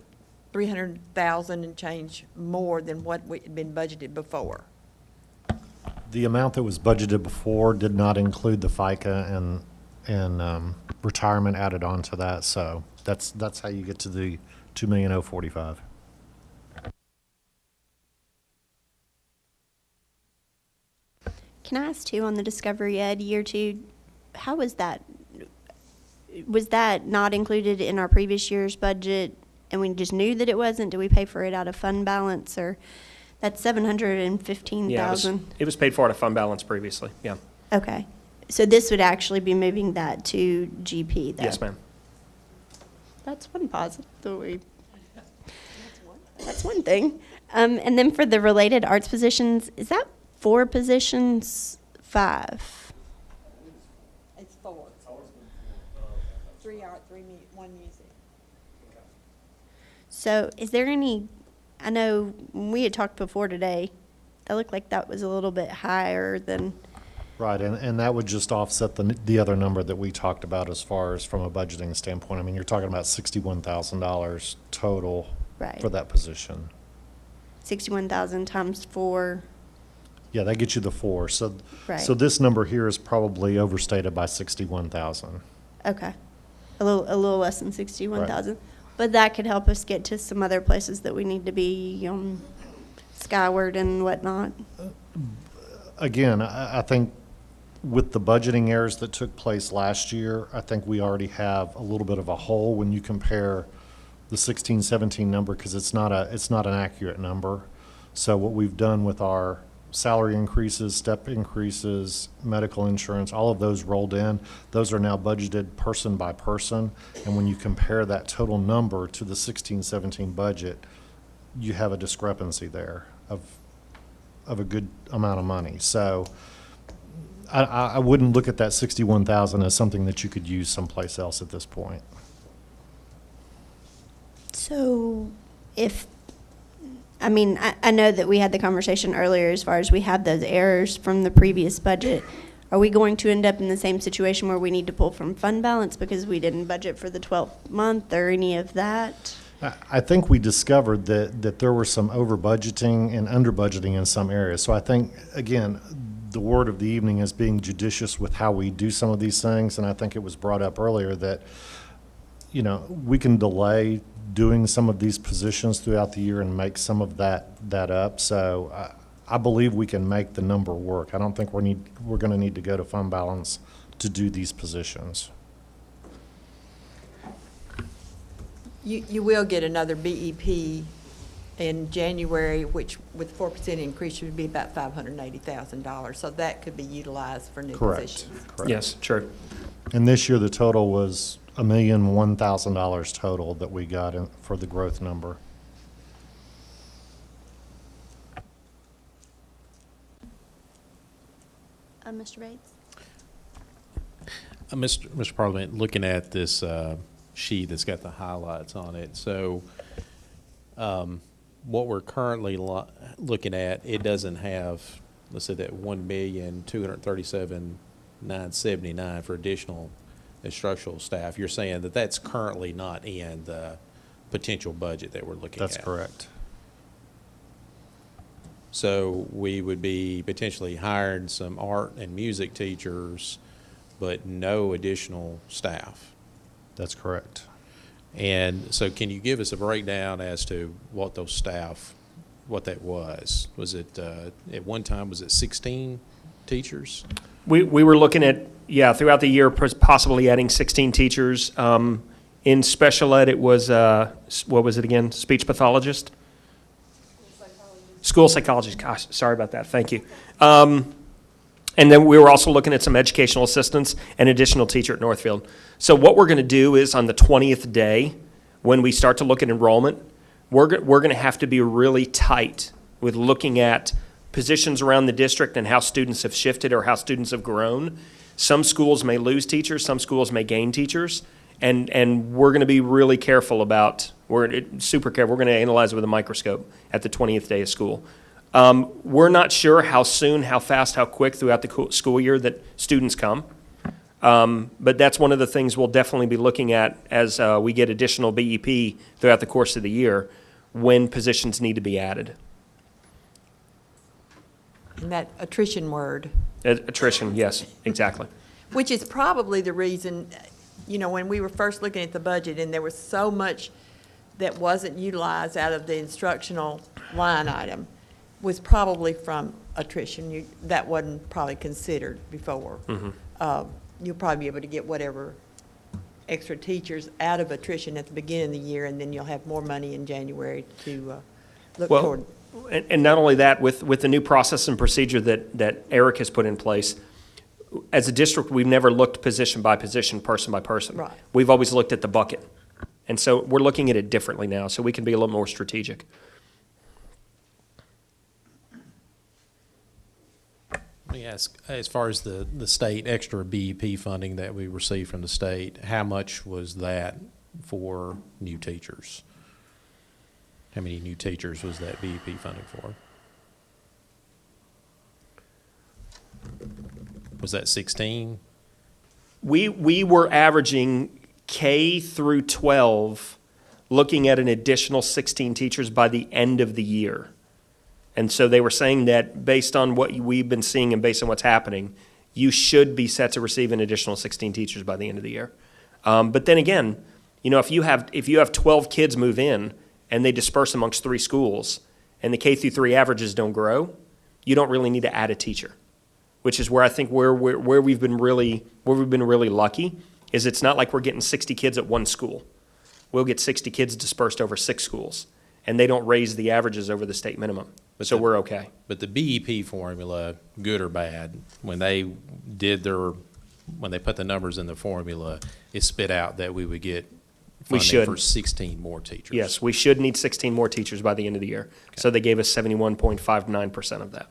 300,000 and change more than what we had been budgeted before. The amount that was budgeted before did not include the FICA and retirement added on to that, so that's how you get to the $2,045,000. Can I ask too, on the Discovery Ed year 2, how was that? Was that not included in our previous year's budget and we just knew that it wasn't? Did we pay for it out of fund balance, or that's $715,000? Yeah, it was paid for out of fund balance previously, yeah. Okay. So this would actually be moving that to GP, though? Yes, ma'am. That's one positive. That's one thing. And then for the related arts positions, is that 4 positions, 5? It's 4. 3 art, 1 music. So is there any, I know we had talked before today, that looked like that was a little bit higher than. Right, and that would just offset the other number that we talked about as far as from a budgeting standpoint. I mean, you're talking about $61,000 total Right. for that position. 61,000 times 4. Yeah, that gets you the 4. So Right. this number here is probably overstated by 61,000. Okay. A little less than 61,000. But that could help us get to some other places that we need to be, skyward and whatnot. Again, I think with the budgeting errors that took place last year, I think we already have a little bit of a hole when you compare the 16-17 number, because it's not an accurate number. So what we've done with our salary increases, step increases, medical insurance, all of those rolled in. Those are now budgeted person by person. And when you compare that total number to the 16-17 budget, you have a discrepancy there of a good amount of money. So I wouldn't look at that 61,000 as something that you could use someplace else at this point. So I know that we had the conversation earlier as far as we had those errors from the previous budget. Are we going to end up in the same situation where we need to pull from fund balance because we didn't budget for the 12th month or any of that? I think we discovered that there were some over budgeting and under budgeting in some areas. So I think, again, the word of the evening is being judicious with how we do some of these things. And I think it was brought up earlier that, we can delay doing some of these positions throughout the year and make some of that up. So I believe we can make the number work. I don't think we're going to need to go to fund balance to do these positions. You will get another BEP in January, which with 4% increase would be about $580,000. So that could be utilized for new positions. Correct. Yes, true. And this year, the total was $1,001,000 total that we got for the growth number. Mr. Bates? Mr. Parliament, looking at this sheet that's got the highlights on it, so what we're currently looking at, it doesn't have, let's say, that $1,237,979 for additional instructional staff, you're saying that that's currently not in the potential budget that we're looking at? That's correct. So we would be potentially hiring some art and music teachers, but no additional staff. That's correct. And so can you give us a breakdown as to what those staff, what that was? Was it, at one time, was it 16 teachers? We were looking at, yeah, throughout the year, possibly adding 16 teachers. In special ed, it was, what was it again? Speech pathologist? School psychologist. Gosh, sorry about that. Thank you. And then we were also looking at some educational assistants and additional teacher at Northfield. So what we're going to do is on the 20th day, when we start to look at enrollment, we're going to have to be really tight with looking at positions around the district and how students have shifted or how students have grown. Some schools may lose teachers, some schools may gain teachers, and we're going to be really careful about, super careful. We're going to analyze it with a microscope at the 20th day of school. We're not sure how soon, how fast, how quick throughout the school year that students come. But that's one of the things we'll definitely be looking at as we get additional BEP throughout the course of the year when positions need to be added. And that attrition word, Attrition, yes, exactly. which is probably the reason, when we were first looking at the budget and there was so much that wasn't utilized out of the instructional line item, was probably from attrition. That wasn't probably considered before. You'll probably be able to get whatever extra teachers out of attrition at the beginning of the year, and then you'll have more money in January to look toward. And not only that, with the new process and procedure that Eric has put in place, as a district, we've never looked position by position, person by person. Right. We've always looked at the bucket. And so we're looking at it differently now, so we can be a little more strategic. Let me ask, as far as the state extra BEP funding that we received from the state, how much was that for new teachers? How many new teachers was that BEP funding for? Was that 16? We were averaging K through 12, looking at an additional 16 teachers by the end of the year. And so they were saying that based on what we've been seeing and based on what's happening, you should be set to receive an additional 16 teachers by the end of the year. But then again, if you have 12 kids move in and they disperse amongst 3 schools and the K through 3 averages don't grow, you don't really need to add a teacher, which is where I think where we've been really lucky is it's not like we're getting 60 kids at one school. We'll get 60 kids dispersed over 6 schools, and they don't raise the averages over the state minimum. So we're okay. But the BEP formula, good or bad, when they put the numbers in the formula, it spit out that we would get funding for 16 more teachers. Yes, we should need 16 more teachers by the end of the year. Okay. So they gave us 71.59% of that.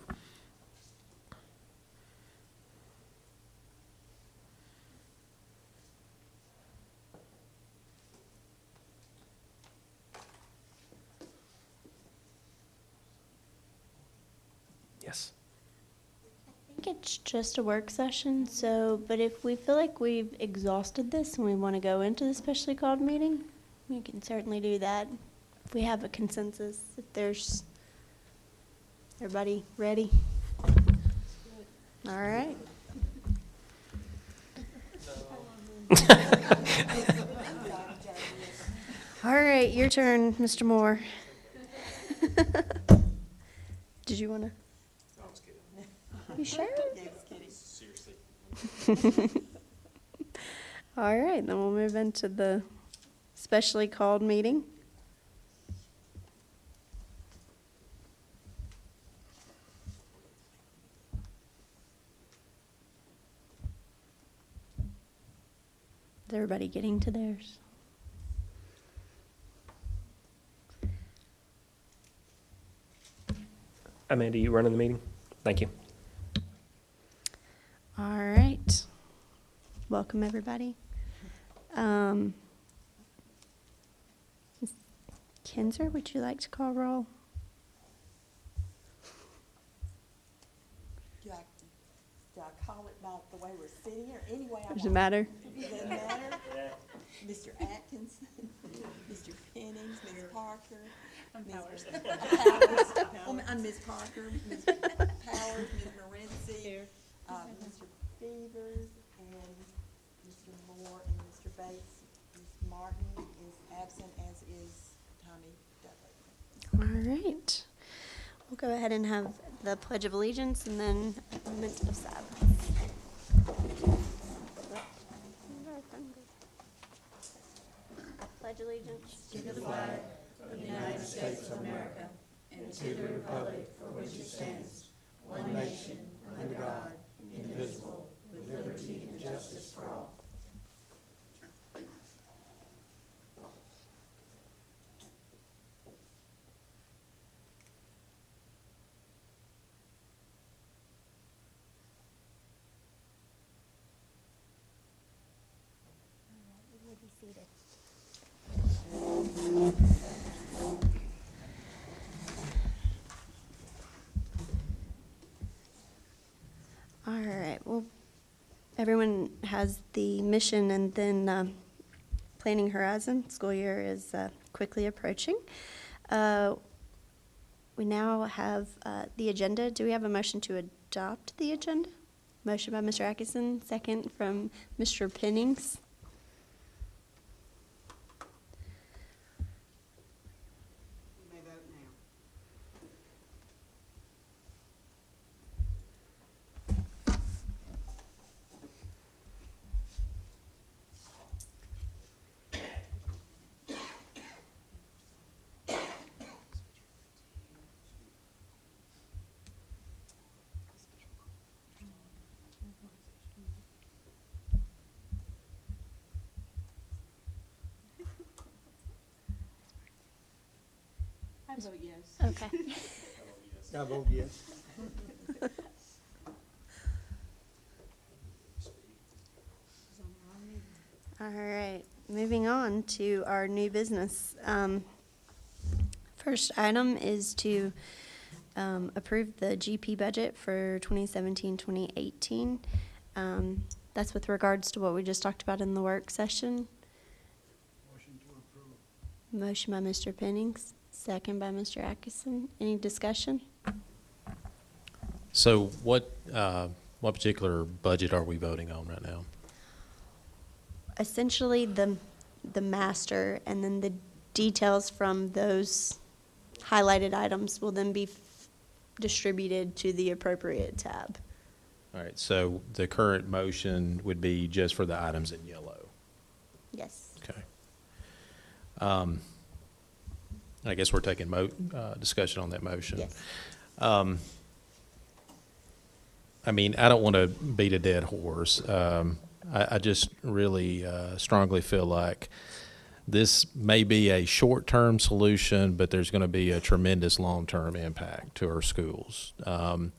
Yes. I think it's just a work session, but if we feel like we've exhausted this and we want to go into the specially called meeting, we can certainly do that. If we have a consensus, if there's, everybody ready? All right. All right, your turn, Mr. Moore. Did you want to? You sure? Seriously. All right, then we'll move into the specially called meeting. Is everybody getting to theirs? Amanda, you running the meeting? Thank you. All right. Welcome, everybody. Ms. Kinzer, would you like to call roll? Do I call it by the way we're sitting or any way I want? Does it matter? Doesn't matter. Mr. Atkinson, Mr. Pennings, Ms. Parker. Ms. Powers. I'm Ms. Parker, Ms. Powers, Ms. Morency, Mr. Beavers, and Mr. Moore, and Mr. Bates. Ms. Martin is absent, as is Tommy Dudley. All right. We'll go ahead and have the Pledge of Allegiance and then a minute of silence. I pledge allegiance to the flag of the United States of America and to the republic for which it stands, one nation, under God, indivisible, with liberty and justice for all. Be seated. All right, well, everyone has the mission and then planning horizon. School year is quickly approaching. We now have the agenda. Do we have a motion to adopt the agenda? Motion by Mr. Atkinson, second from Mr. Pennings. You may vote now. I vote yes. Okay. I vote yes. All right, moving on to our new business. First item is to approve the GP budget for 2017-2018. That's with regards to what we just talked about in the work session. Motion to approve. Motion by Mr. Pennings, second by Mr. Atkinson. Any discussion? So what particular budget are we voting on right now? Essentially, the master, and then the details from those highlighted items will then be distributed to the appropriate tab. All right, so the current motion would be just for the items in yellow. Yes. Okay. I guess we're taking discussion on that motion. Yes. I mean, I don't want to beat a dead horse. I just really strongly feel like this may be a short-term solution, but there's going to be a tremendous long-term impact to our schools. And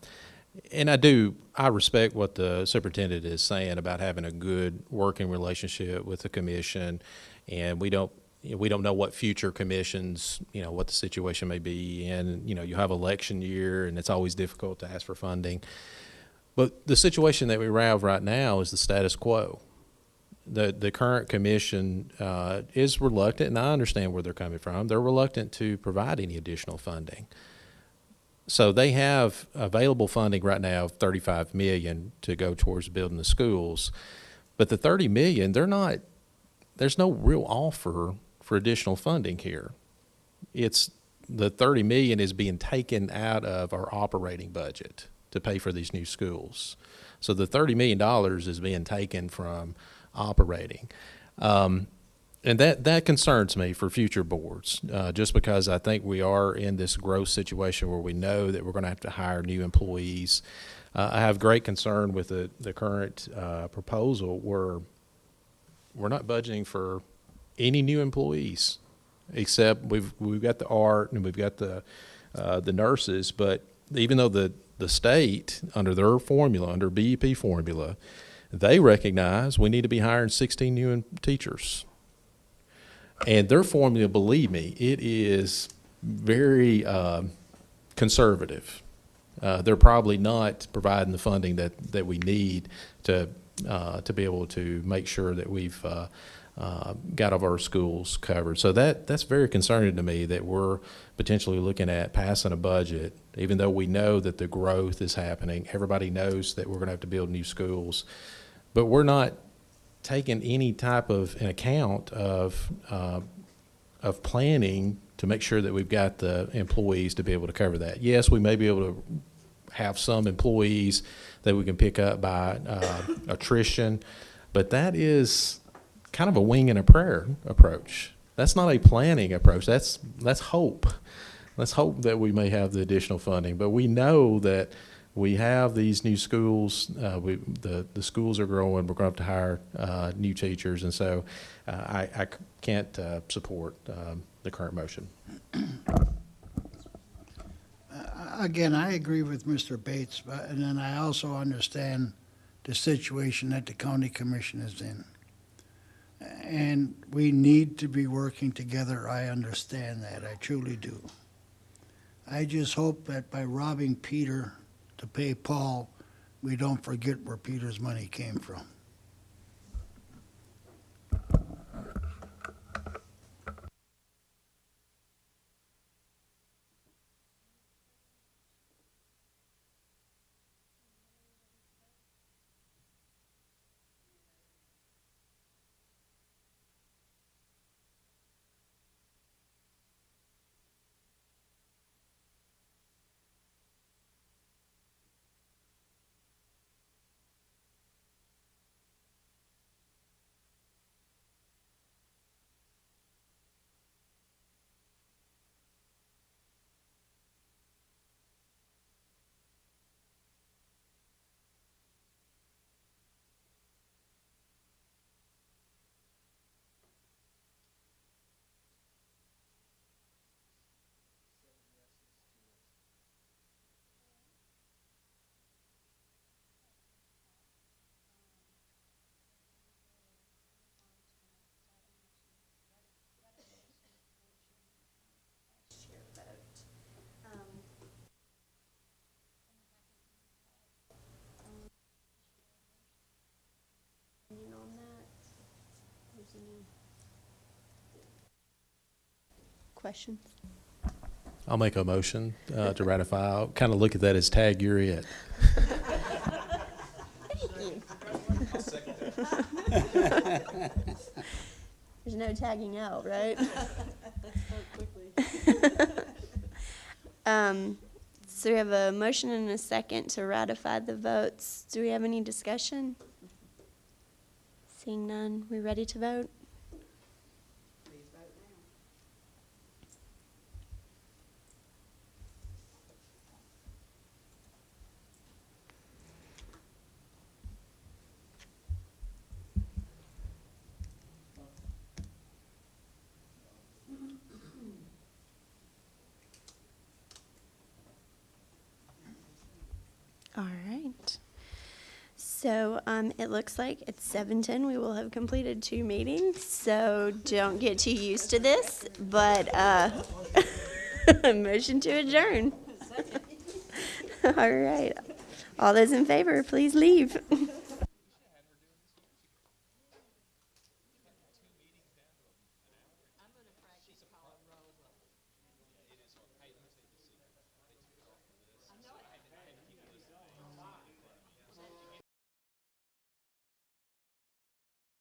I respect what the superintendent is saying about having a good working relationship with the commission, and we don't know what future commissions, what the situation may be, and you have election year, and it's always difficult to ask for funding. But the situation that we have right now is the status quo. The current commission is reluctant, and I understand where they're coming from. They're reluctant to provide any additional funding. So they have available funding right now of $35 million to go towards building the schools. But the $30 million, there's no real offer for additional funding here. The $30 million is being taken out of our operating budget to pay for these new schools. So the $30 million is being taken from operating. And that concerns me for future boards, just because I think we are in this growth situation where we know that we're going to have to hire new employees. I have great concern with the current proposal where we're not budgeting for any new employees, except we've got the art and we've got the nurses. But even though the state, under their formula, under BEP formula, they recognize we need to be hiring 16 new teachers. And their formula, believe me, it is very conservative. They're probably not providing the funding that we need to to be able to make sure that we've got all of our schools covered. So that's very concerning to me, that we're potentially looking at passing a budget, even though we know that the growth is happening. Everybody knows that we're going to have to build new schools, but we're not taking any type of an account of planning to make sure that we've got the employees to be able to cover that. Yes, we may be able to have some employees that we can pick up by attrition, but that is kind of a wing and a prayer approach. That's not a planning approach. That's hope. Let's hope that we may have the additional funding. But we know that we have these new schools. The schools are growing. We're going to have to hire new teachers, and so I can't support the current motion. Again, I agree with Mr. Bates, and then I also understand the situation that the county commission is in. And we need to be working together. I understand that. I truly do. I just hope that by robbing Peter to pay Paul, we don't forget where Peter's money came from. Questions? I'll make a motion to ratify. I'll kind of look at that as tag, you're it. There's no tagging out, right? So we have a motion and a second to ratify the votes. Do we have any discussion? Seeing none, we ready to vote? Please vote now. All right. So it looks like it's 7:10. We will have completed 2 meetings, so don't get too used to this, but motion to adjourn. All right. All those in favor, please leave.